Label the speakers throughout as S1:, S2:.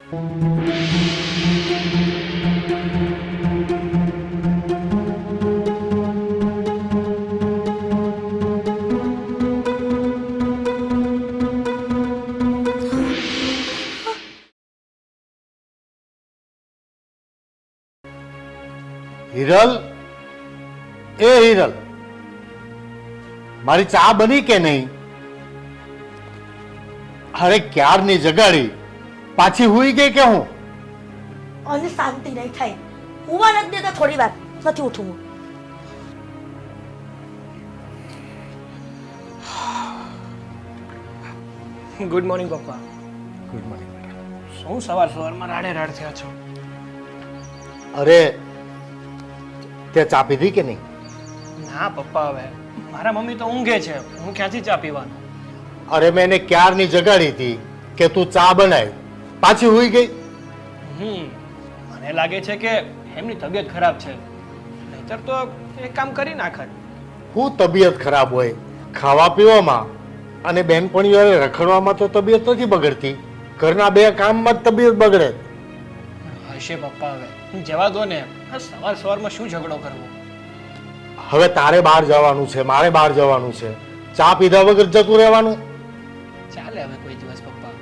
S1: હિરલ, એ હિરલ, મારી ચા બની કે નહીં? અરે ક્યારની જગાડી, પાછી હુઈ ગઈ કે હું?
S2: અને શાંતિ નહીં થાય, હુવા નથી દેતા થોડી વાર, નથી ઉઠવું.
S3: ગુડ મોર્નિંગ પપ્પા.
S1: Good morning.
S3: શું સવારમાં રાડે રાડ થયા છો?
S1: અરે તે ચા પીધી કે નહીં?
S3: ના પપ્પા, હવે મારા મમ્મી તો ઊંઘે છે, હું ક્યાંથી ચા પીવાનો?
S1: અરે મેં એને ક્યારની જગાડી હતી કે તું ચા બનાવ, પાછી હુઈ ગઈ.
S3: મને લાગે છે કે એમની તબિયત ખરાબ છે, નહીતર તો એક કામ કરી નાખત.
S1: હું તબિયત ખરાબ હોય ખાવા પીવામાં અને બેનપણીઓ રખડવામાં તો તબિયત નથી બગડતી, ઘરના બે કામમાં જ તબિયત બગડે.
S3: હશે પપ્પા, હવે જવા દો ને. સવારમાં શું ઝઘડો કરવો?
S1: હવે તારે બહાર જવાનું છે, મારે બહાર જવાનું છે, ચા પીધા વગર જતું રહેવાનું?
S3: ચાલે હવે કોઈ દિવસ પપ્પા.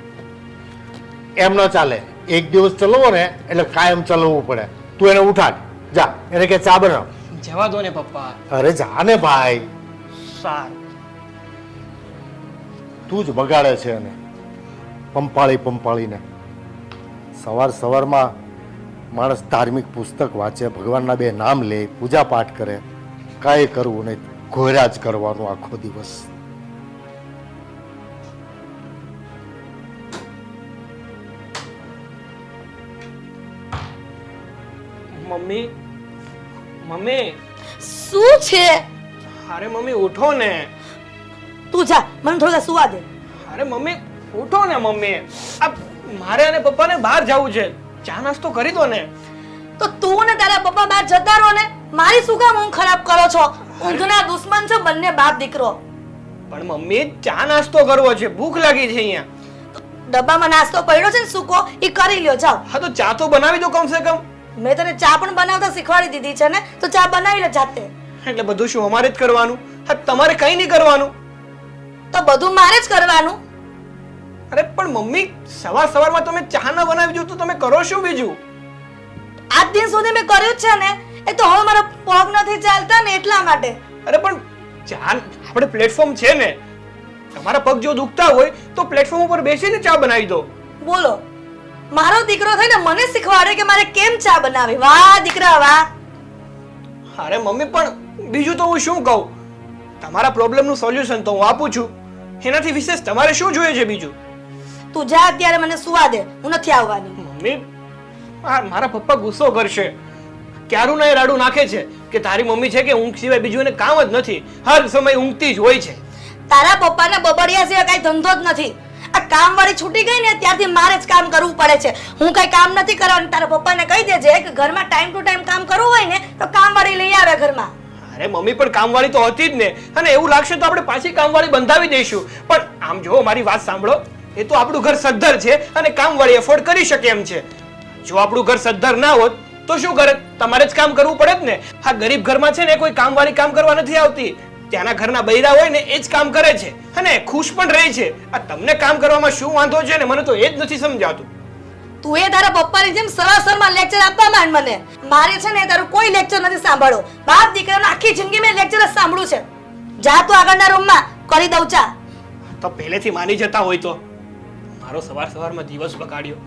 S1: એમ ન ચાલે, એક દિવસ ચલાવો ને એટલે કાયમ ચલાવવું પડે. તું એને ઉઠાડ, જા એને કે ચા બનાવ.
S3: જવા દો ને પપ્પા.
S1: અરે જા ને ભાઈ.
S3: સારું.
S1: તું જ બગાડે છે એને પંપાળીને. સવારમાં માણસ ધાર્મિક પુસ્તક વાંચે, ભગવાનના બે નામ લે, પૂજા પાઠ કરે, કાંઈ કરવું નહીં, ઘોર્યા જ કરવાનું આખો દિવસ.
S3: Mummy, mummy.
S2: શું છે?
S3: અરે મમ્મી ઉઠો ને.
S2: તું જા, મને થોડા સુવા દે.
S3: અરે મમ્મી ઉઠો ને મમ્મી. આ મારે અને પપ્પાને બહાર જવું છે, ચા નાસ્તો કરી દો ને.
S2: તો તું ને તારા પપ્પા બહાર જતા રહો ને, મારી શું કામ ઊંઘ ખરાબ કરો છો? ઊંઘના દુશ્મન છો બંને બાપ દીકરો.
S3: પણ મમ્મી ચા નાસ્તો કરવો છે, ભૂખ લાગી છે અહીંયા.
S2: ડબ્બામાં નાસ્તો પડ્યો છે ને સૂકો, એ કરી લ્યો, જાઓ.
S3: હા તો ચા તો બનાવી દો કમ સે કમ.
S2: મેં તને ચા પણ બનાવતા શીખવાડી દીધી છે ને, તો ચા બનાવી લે જાતે.
S3: એટલે બધું શું અમારે જ કરવાનું? હા તમારે કઈ નહીં કરવાનું.
S2: તો બધું મારે જ કરવાનું.
S3: અરે પણ મમ્મી, સવારમાં તમે ચા ના બનાવી દો તો તમે કરો શું બીજું?
S2: આજ દિન સુધી મેં કર્યું જ છે ને, એ તો હવે મારા પગ નથી ચાલતા ને એટલા માટે.
S3: અરે પણ ચા આપણે પ્લેટફોર્મ છે ને, તમારા પગ જો દુખતા હોય તો પ્લેટફોર્મ ઉપર બેસીને ચા બનાવી દો.
S2: બોલો, મારો દીકરો થઈને મને શીખવાડે કે મારે કેમ ચા બનાવી. વાહ દીકરા વાહ.
S3: અરે મમ્મી પણ બીજું તો હું શું કહું? તમારા પ્રોબ્લેમનું સોલ્યુશન તો હું આપું છું, એનાથી વિશેષ તમારે શું જોઈએ છે બીજું?
S2: તું જા અત્યારે, મને સુવા દે, હું નથી આવવાની.
S3: મમ્મી, મારા પપ્પા ગુસ્સો કરશે. ક્યારું ના રાડું નાખે છે કે તારી મમ્મી છે કે ઊંઘ સિવાય બીજું એને કામ જ નથી, હર સમય ઊંઘતી જ હોય છે.
S2: તારા પપ્પાને બબડિયા સિવાય કઈ ધંધો જ નથી. આ કામ વાળી છૂટી ગઈ ને ત્યારથી મારે જ કામ કરવું પડે છે. હું કઈ કામ નથી કરવાનું. તારા પપ્પાને કહી દેજે કે ઘરમાં ટાઈમ ટુ ટાઈમ કામ કરવું હોય ને તો કામ વાળી લઈ આવે ઘરમાં.
S3: અરે મમ્મી પણ કામવાળી તો હતી જ ને, અને એવું લાગશે તો આપણે પાછી કામવાળી બંધાવી દઈશું. પણ આમ જો મારી વાત સાંભળો, એ તો આપણું ઘર સદ્ધર છે અને કામવાળી એફોર્ડ કરી શકે એમ છે. જો આપણું ઘર સદ્ધર ના હોત તો શું કરે? તમારે જ કામ કરવું પડે જ ને. આ ગરીબ ઘરમાં છે ને કોઈ કામવાળી કામ કરવા નથી આવતી, ત્યાંના ઘરના બૈરા હોય ને એ જ કામ કરે છે અને ખુશ પણ રહે છે. આ તમને કામ કરવામાં શું વાંધો છે ને મને તો એ જ નથી સમજાતું.
S2: તું એ તારા પપ્પાની જેમ સરાસરમાં લેક્ચર આપવા માંડ મને. મારે છે ને તારું કોઈ લેક્ચર નથી સાંભળો. બાપ દીકરાનો આખી જિંદગી મેં લેક્ચર જ સાંભળ્યું છે. જા તું આગળના રૂમમાં, કરી દઉં ચા.
S3: તો પહેલેથી માની જતા હોય તો મારો સવારમાં દિવસ બગાડ્યો.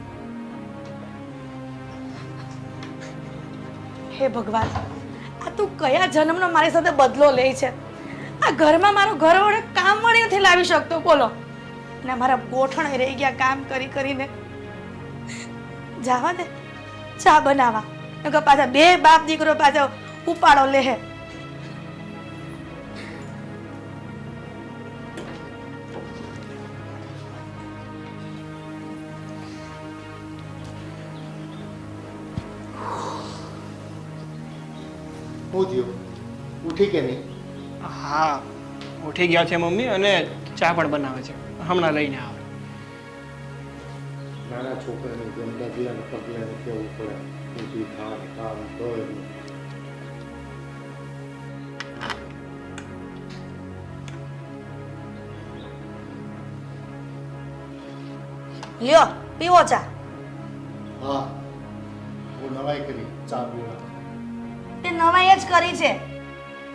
S2: હે ભગવાન, આ તું કયા જન્મનો મારી સાથે બદલો લે છે? આ ઘરમાં મારો ઘર વડે કામ વળી નથી લાવી શકતો, બોલો. અને મારા ગોઠણ રહી ગયા કામ કરી કરીને. જાવા દે, ચા બનાવા. પાછા બે બાપ દીકરો પાછા ઉપાડો લે.
S1: ઉઠી કે નહીં?
S3: હા ઉઠી ગયા છે મમ્મી, અને ચા પણ બનાવે છે, હમણાં લઈને આવે.
S1: નાના છોકરાને જેમ ડગલાને પગલાને કેવું પડે ઊભી થાવ કામ કર
S2: લ્યો પીવો ચા.
S1: હા હું નવાઈ કરી ચા પીવા
S2: તે નવાઈ જ કરી છે.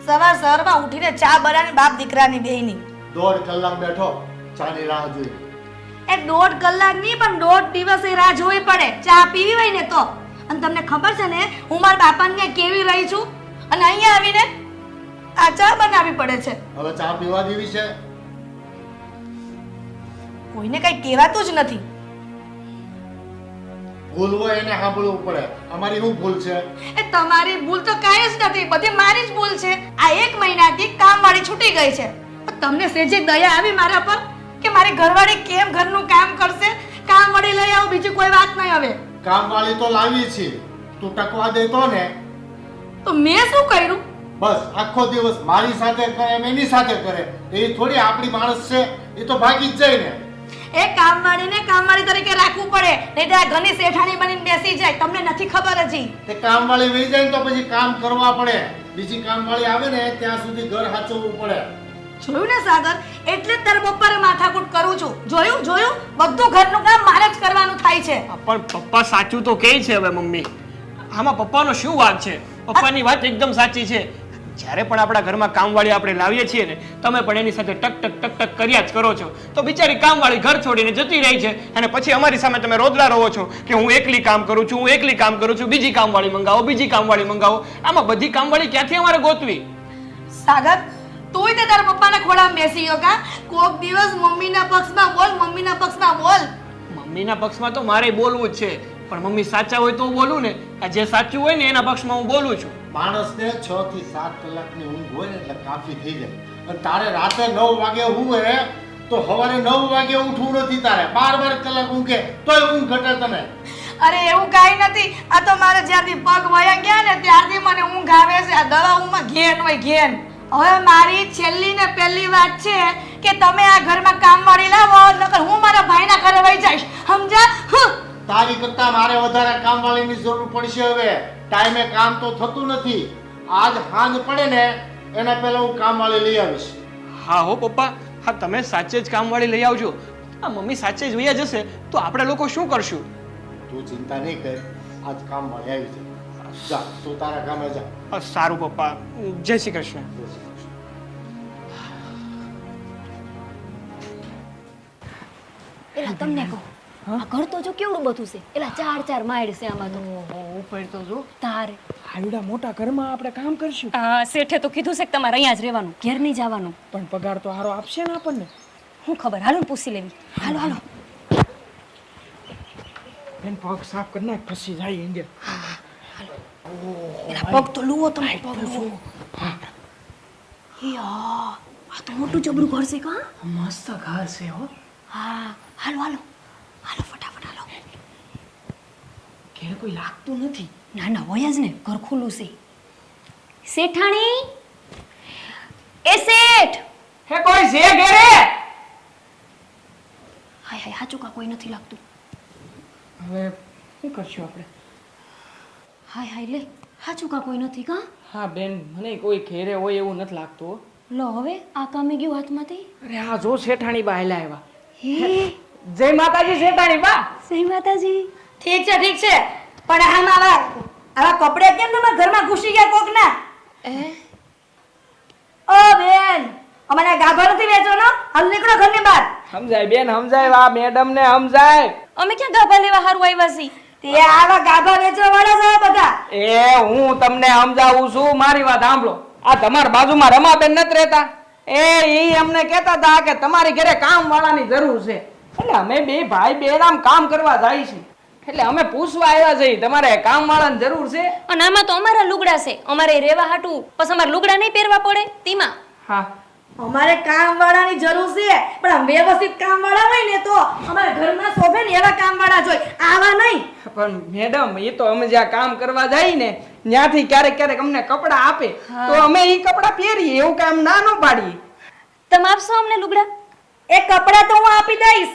S2: સવાર સવારમાં ઉઠીને ચા બનાવી બાપ દીકરાની બેયની.
S1: 1.5 કલાક બેઠો ચાની રાહ જોઈ.
S2: એ 1.5 કલાક નહીં પણ 1.5 દિવસે રાહ જોવી પડે ચા પીવી હોય ને તો. અને તમને ખબર છે ને હું મારા બાપાને કેવી રહી છું અને અહીંયા આવીને આ ચા બનાવવી પડે છે.
S1: હવે ચા પીવા દેવી છે.
S2: કોઈને કઈ કહેવાતું જ નથી.
S1: ભૂલ હોય એને સાંભળવું પડે. અમારી શું ભૂલ છે?
S2: એ તમારી ભૂલ તો કાંઈ જ નથી, બધી મારી જ ભૂલ છે. આ 1 મહિનાથી કામવાળી છૂટી ગઈ છે. તમને સેજે દયા આવી મારા પર કે મારી ઘરવાળી કેમ ઘરનું કામ કરશે? કામવાળી લઈ આવો, બીજી કોઈ વાત નહીં. હવે
S1: કામવાળી તો લાવી છે, તું ટકવા દેતો ને.
S2: તો મેં શું કર્યું?
S1: બસ આખો દિવસ મારી સાથે કરે એમ એની સાથે કરે. એ થોડી આપણી માણસ છે, એ તો ભાગી જ જાય ને.
S2: એ કામવાળીને કામવાળી તરીકે રાખવું પડે, નહીં તો આ ઘરની શેઠાણી બનીને બેસી જાય. તમને નથી ખબર હજી?
S1: તે કામવાળી વહી જાય ને તો પછી કામ કરવા પડે. બીજી કામવાળી આવે ને ત્યાં સુધી ઘર સાચવવું પડે.
S2: જોયું ને સાગર, એટલે જ તારે બપોરે માથાકૂટ કરું છું. જોયું બધું ઘરનું કામ મારે જ કરવાનું થાય છે.
S3: પણ પપ્પા સાચું તો કહે છે. હવે મમ્મી આમાં પપ્પાનો શું વાત છે? પપ્પાની વાત એકદમ સાચી છે. જ્યારે પણ આપણા ઘરમાં કામવાળી આપણે લાવીએ છીએ ને, તમે પણ એની સાથે ટક ટક ટક ટક કર્યા જ કરો છો. તો બિચારી કામવાળી ઘર છોડીને જતી રહી છે અને પછી અમારી સામે તમે રોદલા રહો છો કે હું એકલી કામ કરું છું, હું એકલી કામ કરું છું, બીજી કામવાળી મંગાવો, બીજી કામવાળી મંગાવો. આમાં બધી કામવાળી ક્યાંથી અમારે ગોતવી?
S2: સાગર, તુંય તે તારા પપ્પાના ખોળામાં બેસી ગયો કા? કોક દિવસ મમ્મીના પક્ષમાં બોલ, મમ્મીના પક્ષમાં બોલ.
S3: મમ્મીના પક્ષમાં તો મારે બોલવું જ છે, પણ મમ્મી સાચા હોય તો બોલું ને. આ જે સાચું હોય ને એના પક્ષમાં હું બોલું છું.
S1: માણસને 6 થી 7 કલાકની ઊંઘ હોય ને એટલે કાફી થઈ જાય. અને તારે રાતે 9 વાગે ઊંઘે તો સવારે 9 વાગે ઉઠવું નથી. તારે 12 કલાક ઊંઘે તોય ઊંઘ ઘટે તને.
S2: અરે એવું કાંઈ નથી. આ તો મારે જ્યારથી પગ વયા ગયા ને ત્યારથી મને ઊંઘ આવે છે. આ દવાઓમાં ઘેન હોય ઘેન. હવે મારી છેલ્લી ને પહેલી વાત છે કે તમે આ ઘરમાં કામવાળી લાવો, નકર હું મારા ભાઈના ઘરે વહી જઈશ. સમજ્યા?
S1: તારી કરતા મારે વધારે કામવાળીની જરૂર પડશે. હવે ટાઈમે કામ તો થતું નથી. આજ સાંજ પડે ને એના પહેલા હું કામવાળી લઈ આવીશ.
S3: હા હો પપ્પા, હા તમે સાચે જ કામવાળી લઈ આવજો. આ મમ્મી સાચે જ વયા જશે તો આપણે લોકો શું કરશું?
S1: તું ચિંતા નહીં કર, આજ કામવાળી આવી જાય. જા તું તારા કામે જા.
S3: સારું પપ્પા, જય શ્રી કૃષ્ણ.
S4: એલા તમને કહું, આ ઘર તો જો કેવડું બધું છે. એલા 4 માળ છે આમાં તો.
S5: ઉપર તો જો
S4: તારે
S5: આવડા મોટા ઘરમાં આપણે કામ કરશું,
S4: શેઠે તો કીધું છે કે તમારે અહીંયા જ રહેવાનું, ઘેર નહીં જવાનું.
S5: પણ પગાર તો હારો આપશે ને આપણને.
S4: હું ખબર, હાલો ને પૂછી લેવી. હાલો હાલો.
S5: બેન પગ સાફ કરી નાખ પછી જાય અંદર.
S4: એલા પગ તો લુવો તમે, પગ લુવો. યા, આ તો મોટું જબરું ઘર છે કા?
S5: મસ્ત ઘર છે હો.
S4: હા, હાલો હાલો હાલો, ફટાફટ હાલો.
S5: ઘેર કોઈ લાગતું નથી.
S4: ના ના હોય જ ને, ઘર ખુલ્લું છે. શેઠાણી, એ શેઠ.
S5: હે કોઈ છે ઘરે?
S4: હાય હાય, હાચું કા કોઈ નથી લાગતું.
S5: હવે શું કરશું આપણે?
S4: હાય હાય, લે હાચું કા કોઈ નથી કા?
S5: હા બેન, મને કોઈ ઘેરે હોય એવું નથી લાગતું હો.
S4: લો હવે આ કામે ગયું હાથમાંથી.
S5: અરે આ જો શેઠાણી બા આયલા આવ્યા.
S4: હે,
S5: જય માતાજી શેઠાણી બા.
S4: જય માતાજી.
S2: ઠીક છે, પણ આમાં આવા કપડે કેમ તમે ઘરમાં ઘૂસી ગયા કોકના? ઓ બેન, અમારે ગાભા નથી વેચવાનો. હાલ નીકળો ઘરની બહાર.
S5: સમજાય બેન, સમજાય. આ મેડમ ને સમજાય.
S4: અમે ક્યાં ગાભા લેવા હારું આવ્યા છીએ?
S2: તે આવા ગાભા વેચવા વાળા છે બધા.
S5: એ હું તમને સમજાવું છું, મારી વાત સાંભળો. આ તમારા બાજુમાં રમાબેન નથી રહેતા? ઈ અમને કહેતા હતા કે તમારી ઘરે કામ વાળાની જરૂર છે. એટલે અમે બે ભાઈ બેન આમ કામ કરવા જાય છે. એટલે અમે પૂછવા આવ્યા છે તમારે કામ વાળાની જરૂર છે?
S4: અને આમાં તો અમારા લુગડા છે, અમારે રહેવા હાટું. પછી અમારે લુગડા નહીં પહેરવા પડે તેમાં.
S5: હા,
S2: અમારે કામ વાળાની જરૂર છે, પણ આમ વ્યવસ્થિત કામ વાળા હોય ને તો અમારે ઘરમાં શોભે ને એવા કામ વાળા જોઈએ, આવા નહીં.
S5: પણ મેડમ એ તો અમે જ્યાં કામ કરવા જાય ને ત્યાંથી ક્યારેક ક્યારેક અમને કપડા આપે તો અમે એ કપડા પહેરીએ. એવું કામ ના ન પાડીએ.
S4: તમે આપશો અમને લુગડા?
S2: એ કપડા તો હું આપી દઈશ,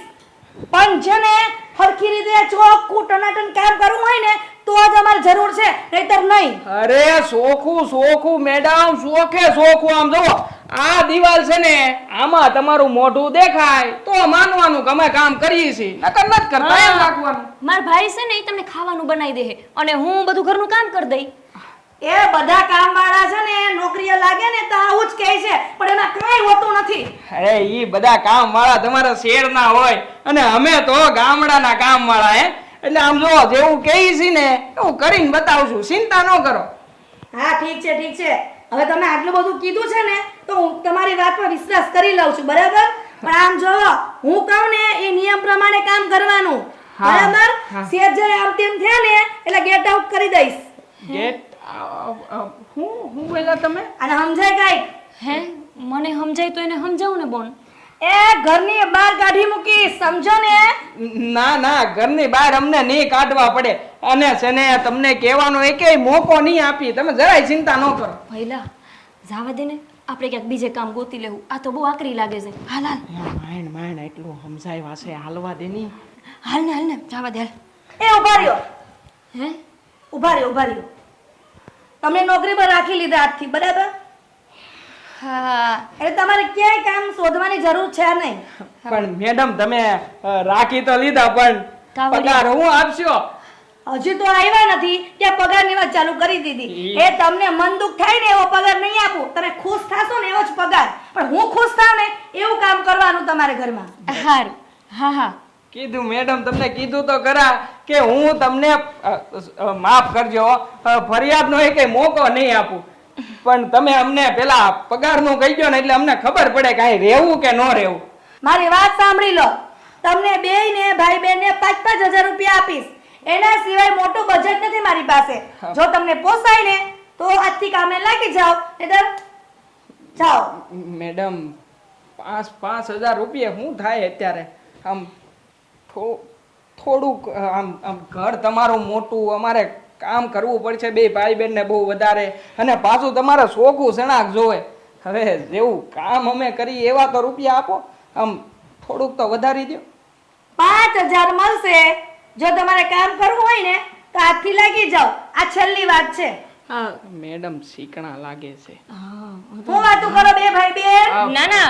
S2: પણ છે ને હરખી રીતે ચોખ્ખું ટનાટન કામ કરવું હોય ને તો જ અમારે જરૂર છે, નહીતર નહીં.
S5: અરે સોખું મેડમ, સોખું. આમ જુઓ, આ દિવાલ છે ને, આમાં તમારું મોઢું દેખાય તો માનવાનું કે અમે કામ કરીએ છીએ, નકર નથી કરતા, એમ રાખવાનું.
S4: મારા ભાઈ છે ને એ તમને ખાવાનું બનાવી દે છે અને હું બધું ઘરનું કામ કરી દઈ.
S2: એ બધા કામવાળા છે ને નોકરીએ લાગે ને તો આવું જ કહે છે, પણ એમાં કાંઈ હોતું નથી.
S5: અરે ઈ બધા કામ વાળા તમારા શહેરના હોય અને અમે તો ગામડાના કામ વાળા હે. એટલે આમ જો જેવું કહી છે ને એવું કરીને બતાવશું, ચિંતા ન કરો.
S2: હા ઠીક છે. હવે તમે આટલું બધું કીધું છે ને તો હું તમારી વાત પર વિશ્વાસ કરી લઉં છું, બરાબર? પણ આમ જો હું કહું ને એ નિયમ પ્રમાણે કામ કરવાનું, બરાબર? સેજ જરા આમ તેમ થયા ને એટલે ગેટ આઉટ કરી દઈશ.
S5: ગેટ હું બોલ્યા તમે?
S2: અને સમજાય કાંઈ?
S4: હે મને સમજાય તો એને સમજાવું ને બોન.
S2: એ ઘરની બહાર કાઢી મૂકી, સમજો ને?
S5: ના, ઘરની બહાર અમને નહીં કાઢવા પડે. અને છે ને તમને કહેવાનો એકેય મોકો નહીં આપી, તમે જરાય ચિંતા ન કરો.
S4: પહેલા જાવા દે ને, આપણે ક્યાંક બીજે કામ ગોતી લેવું. આ તો બહુ આકરી લાગે છે. હાલ
S5: માણ એટલું સમજાવ્યા છે, હાલવા દે ની.
S4: હાલ ને જાવા દે.
S2: એ ઉભા રહ્યો.
S4: હે
S2: ઉભા રહ્યો. તમને નોકરી પર રાખી લીધા આજથી, બરાબર?
S4: હા
S2: એટલે તમારે ક્યાંય કામ શોધવાની જરૂર છે નહીં.
S5: પણ મેડમ તમે રાખી તો લીધા, પણ પગાર હું આપશો?
S2: હજી તો આવ્યા નથી ત્યાં પગારની વાત ચાલુ કરી દીધી. એ તમને મન દુઃખ થાય ને એવો પગાર નહીં આપું, તમે ખુશ થાશો ને એવો જ પગાર. પણ હું ખુશ થાવ ને એવું કામ કરવાનું તમારે ઘરમાં.
S4: હારું. હા
S5: કીધું મેડમ, તમને કીધું તો ખરા કે હું તમને માફ કરજો, ફરિયાદનો એક મોકો નહીં આપું. પણ તમે અમને પેલા પગારનું કહી ગયો ને એટલે અમને ખબર પડે કે અહીં રહેવું કે ન રહેવું.
S2: મારી વાત સાંભળી લો. તમને બેયને ભાઈ બહેનને 5,000 રૂપિયા આપીશ. એના સિવાય મોટું બજેટ નથી મારી પાસે. જો તમને પોસાય ને તો આજથી કામે લાગી જાઓ, નહીંતર જાઓ.
S5: મેડમ 5,000 રૂપિયા શું થાય અત્યારે? આમ થોડુંક આમ ઘર તમારું મોટું, અમારે કામ કરવું પડશે બે ભાઈ બહેન ને બહુ વધારે, અને પાછું તમારે શોખું સણાક જોવે. હવે જેવું કામ અમે કરી એવા તો રૂપિયા આપો, આમ થોડુંક તો વધારી દો.
S2: 5,000 મળશે. જો તમારે કામ કરવું હોય ને તો આજથી લાગી જાઓ. આ છેલ્લી વાત છે.
S5: મેડમ શીકણા લાગે છે.
S2: હું વાતું કરો બે ભાઈ બેન?
S4: ના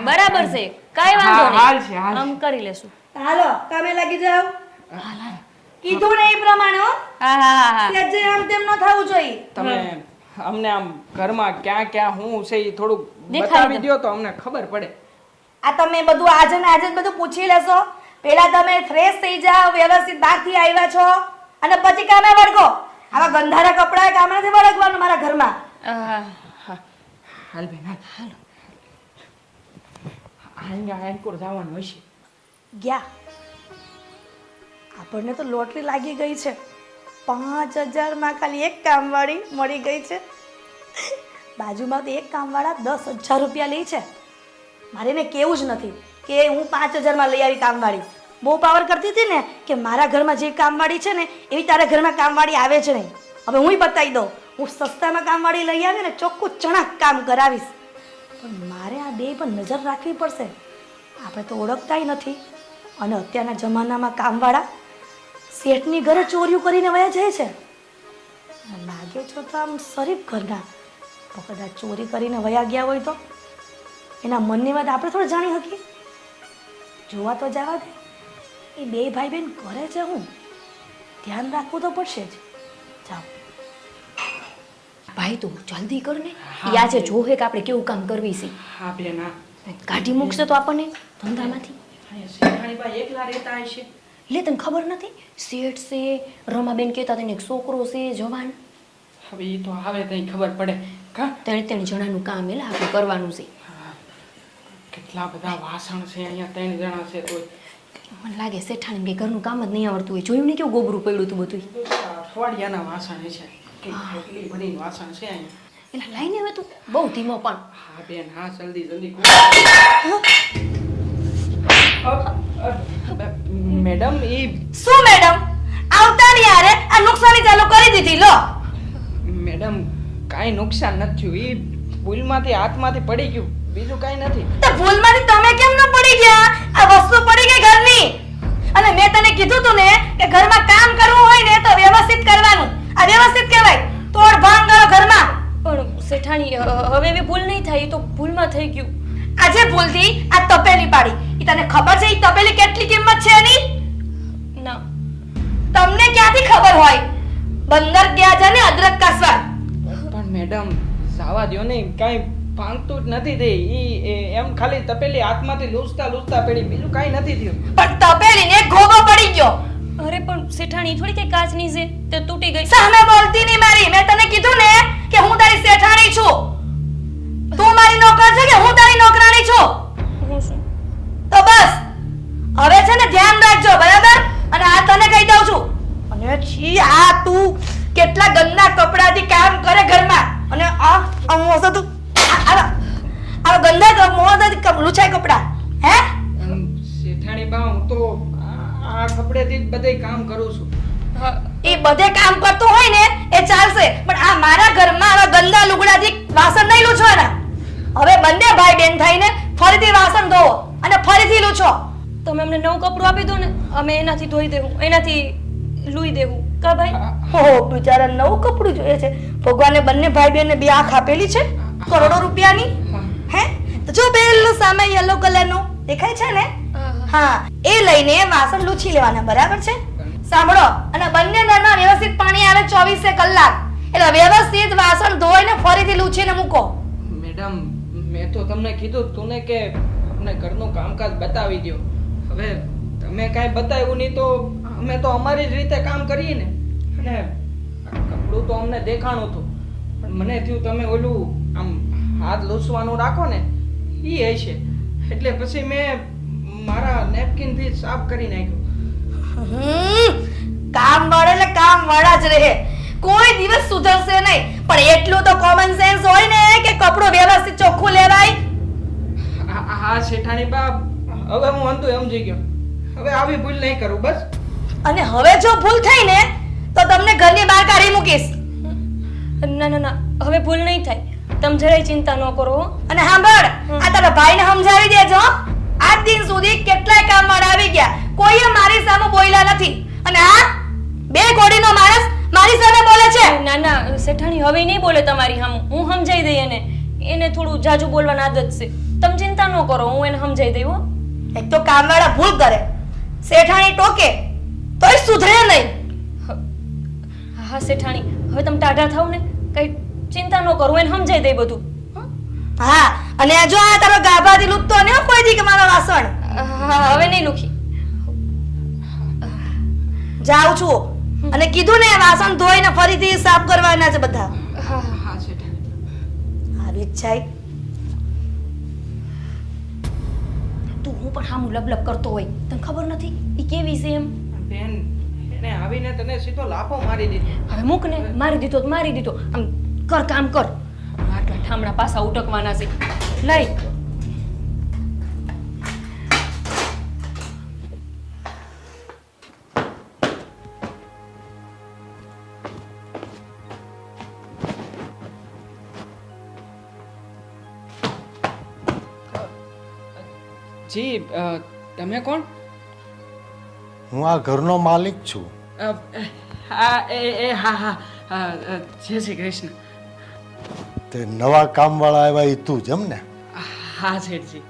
S4: બરાબર છે, કઈ વાંધો નહીં. આમ કરી લેશું.
S2: હાલો કામે લાગી જાઓ. કીધું ને એ પ્રમાણે હો.
S4: હા
S2: સેજે આમ તેમ ન થવું જોઈએ.
S5: તમે અમને આમ ઘરમાં ક્યાં હું છે એ થોડુંક
S4: દેખાડી
S5: બતાવી દો તો અમને ખબર પડે.
S2: આ તમે બધું આજે ને આજે જ બધું પૂછી લેશો. પહેલા તમે ફ્રેશ થઈ જાઓ, વ્યવસ્થિત બહારથી આવ્યા છો, અને પછી કામે વળગો. આવા ગંધારા કપડા કામે નથી વળગવાનું મારા ઘરમાં.
S5: હાલ બેન હાલ. હાઈકોર જવાનું હશે.
S2: ગયા આપણને તો લોટરી લાગી ગઈ છે. 5,000 માં ખાલી એક કામવાળી મળી ગઈ છે. બાજુમાં તો એક કામવાળા 10,000 રૂપિયા લે છે. મારે એને કેવું જ નથી કે હું 5,000 માં લઈ આવી કામવાળી. બહુ પાવર કરતી હતી ને કે મારા ઘરમાં જે કામવાળી છે ને એવી તારા ઘરમાં કામવાળી આવે છે નહીં. હવે હું બતાવી દઉં. હું સસ્તામાં કામવાળી લઈ આવી ને ચોખ્ખું ચણાક કામ કરાવીશ. પણ મારે આ બે પર નજર રાખવી પડશે. આપણે તો ઓળખતાય નથી. અને અત્યારના જમાનામાં કામવાળા શેઠની ઘરે ચોરીઓ કરીને વયા જાય છે. લાગે છો તો આમ શરીફ ઘરના, તો કદાચ ચોરી કરીને વયા ગયા હોય તો એના મનની વાત આપણે થોડી જાણી શકીએ. જોવા તો જવા દે. એ બે ભાઈ બહેન કરે છે હું ધ્યાન રાખવું તો પડશે જ. જાઓ
S4: ભાઈ તું જલ્દી કર ને. યા છે જોહે કે આપણે કેવું કામ કરવી છે.
S5: હા બેન
S4: કાઢી મૂકશે તો આપણને ધંધામાંથી.
S5: એકલા રહેતા હશે.
S4: લે તને ખબર નથી શેઠ છે, રમાબેન કહેતા તેને એક છોકરો છે જવાન.
S5: હવે એ તો આવે તઈ ખબર પડે. કા
S4: 3 જણાનું કામ એટલે આપણે કરવાનું છે.
S5: કેટલા બધા વાસણ છે અહીંયા, 3 જણા છે તો
S4: મને લાગે શેઠાણી કે ઘરનું કામ જ નહીં આવડતું હોય. જોયું ને કેવું ગોબરું પડ્યું હતું બધું.
S5: અઠવાડિયાના વાસણ છે. કેટલી બધી વાસણ છે અહીંયા.
S4: એટલે લાઈને હવે તું બહુ ધીમો પણ.
S5: હા બેન હા જલ્દી મેડમ ઈ
S2: શું મેડમ આવતા ની યારે આ નુકસાની ચાલુ કરી દીધી. લો
S5: મેડમ કાઈ નુકસાન નથી થયું. ઈ ભૂલમાંથી હાથમાંથી પડી ગયું, બીજું કાઈ નથી.
S2: તો ભૂલમાંથી તમે કેમ ન પડી ગયા? આ વસ્તુ પડી ગઈ ઘરની. અને મેં તને કીધું તું ઘરમાં કામ કરવું હોય ને તો વ્યવસ્થિત કરવાનું. આ વ્યવસ્થિત કહેવાય. તોડ ભાંગ કરો ઘરમાં.
S4: પણ શેઠાણી હવે એવી ભૂલ નહીં થાય, એ તો ભૂલમાં થઈ ગયું.
S2: આજે ભૂલથી આ તપેલી પાડી. ઈ તને ખબર છે ઈ તપેલી કેટલી કિંમત છે એની?
S4: ના,
S2: તમને ક્યાંથી ખબર હોય? બંદર ગયા છે ને અદરક કા સ્વાદ.
S5: પણ મેડમ સાવા દ્યો ને, કાંઈ ભાંગતું જ નથી તે. એમ ખાલી તપેલી હાથમાંથી લૂછતા પડી, બીજું કાંઈ નથી થયું.
S2: પણ તપેલીને ગોબો પડી ગયો.
S4: અરે પણ શેઠાણી થોડી કઈ કાચની છે, તે તૂટી ગઈ.
S2: સામે બોલતી નહીં મારી. મેં તને કીધું ને કે હું તારી શેઠાણી છું. તું મારી નોકર છે કે હું તારી નોકરાણી છું?
S4: હું શું?
S2: તો બસ હવે છે ને ધ્યાન રાખજો, બરાબર? અને આ તને કહી દઉં છું. અને છી આ તું કેટલા ગંદા કપડાથી કામ કરે ઘરમાં. અને આ મોસો તું આ ગંદા મોસાથી લૂછાય કપડા. હે
S5: શેઠાણી બા, હું તો આ કપડેથી જ બધે કામ કરું છું.
S2: એ બધે કામ કરતો હોય ને એ ચાલશે, પણ આ મારા ઘરમાં આવા ગંદા લુગડાથી વાસણ નહીં લૂછવાના. હવે બંને ભાઈ બેન થઈને ફરીથી વાસણ ધોવો અને ફરીથી લૂછો.
S4: તમે અમને નવું કપડું આપી દો ને, અમે એનાથી ધોઈ દેવું, એનાથી લૂઈ દેવું. કા ભાઈ?
S2: હો બિચારા નવું કપડું જોઈએ છે. ભગવાને બંને ભાઈ બેનને બે આંખ આપેલી છે કરોડો રૂપિયાની. હે તો જો પેલું સામે યલો કલરનું દેખાય છે ને, હા એ લઈને વાસણ લૂછી લેવાના, બરાબર છે? સાંભળો, અને બંને નળમાં વ્યવસ્થિત પાણી આવે 24 કલાક. એટલે વ્યવસ્થિત વાસણ ધોઈને ફરીથી લૂછીને મૂકો.
S5: મેડમ, મેં તો તમને કીધું તું ને કે અમને ઘરનું કામકાજ બતાવી દો. હવે તમે કાંઈ બતાવ્યું નહીં તો અમે તો અમારી જ રીતે કામ કરીએ ને. અને કપડું તો અમને દેખાણું હતું, પણ મને થયું તમે ઓલું આમ હાથ લૂછવાનું રાખો ને એ હશે, એટલે પછી મેં મારા નેપકિનથી સાફ કરી નાખ્યું.
S2: કામ વાળા એટલે કામ વાળા જ રહે, કોઈ દિવસ સુધરશે નહીં. પણ એટલું તો કોમન સેન્સ હોય ને કે કપડું વ્યવસ્થિત ચોખ્ખું લેવાય.
S5: હા શેઠાણી બા, હવે હું અંતું સમજી ગયો. હવે આવી ભૂલ નહીં કરું બસ.
S2: અને હવે જો ભૂલ થઈ ને તો તમને ઘરની બહાર કાઢી મૂકીશ.
S4: ના ના ના, હવે ભૂલ નહીં થાય, તમે જરાય ચિંતા ન કરો હો.
S2: અને સાંભળ, આ તારા ભાઈને સમજાવી દેજો. આજ દિન સુધી કેટલાય કામ વાળા આવી ગયા, કોઈએ મારી સામે બોલ્યા નથી. અને આ બે ઘોડીનો માણસ મારી સામે બોલે છે.
S4: ના ના શેઠાણી, હવે નહીં બોલે તમારી સામે. હું સમજાઈ દઈ એને. એને થોડું જાજુ બોલવાની આદત છે. તમે ચિંતા ન કરો, હું એને સમજાઈ દઈ હો.
S2: એક તો કામવાળા ભૂલ કરે, શેઠાણી ટોકે તોય સુધરે નહીં.
S4: હા શેઠાણી, હવે તમે ટાઢા થાવ ને, કઈ ચિંતા ન કરો, એને સમજાઈ દઈ બધું.
S2: હા, અને આ જો આ તારો ગાભાથી લૂંટતો ને કોઈ દી કે મારો વાસણ.
S4: હા હવે નહીં લુખી.
S2: જાઉં છું, અને કીધું ને વાસણ ધોઈને ફરીથી સાફ કરવાના છે બધા.
S4: હા
S5: હા શેઠાણી.
S2: આવી જ જાય.
S4: તું હું પણ હામું લબલબ કરતો હોય, તને ખબર નથી ઈ કેવી છે એમ.
S5: બેન, એને આવીને તને સીધો લાફો મારી દીધો.
S4: હવે મૂક ને, મારી દીધો તો મારી દીધો. આમ કર, કામ કર. આટલા ઠામડા પાછા ઉટકવાના છે. લઈ
S5: જી, તમે કોણ?
S1: હું આ ઘરનો માલિક છું.
S5: હા હા જય શ્રી કૃષ્ણ.
S1: તે નવા કામવાળા આવ્યા એ તું જ એમ ને?
S5: હા શેઠજી,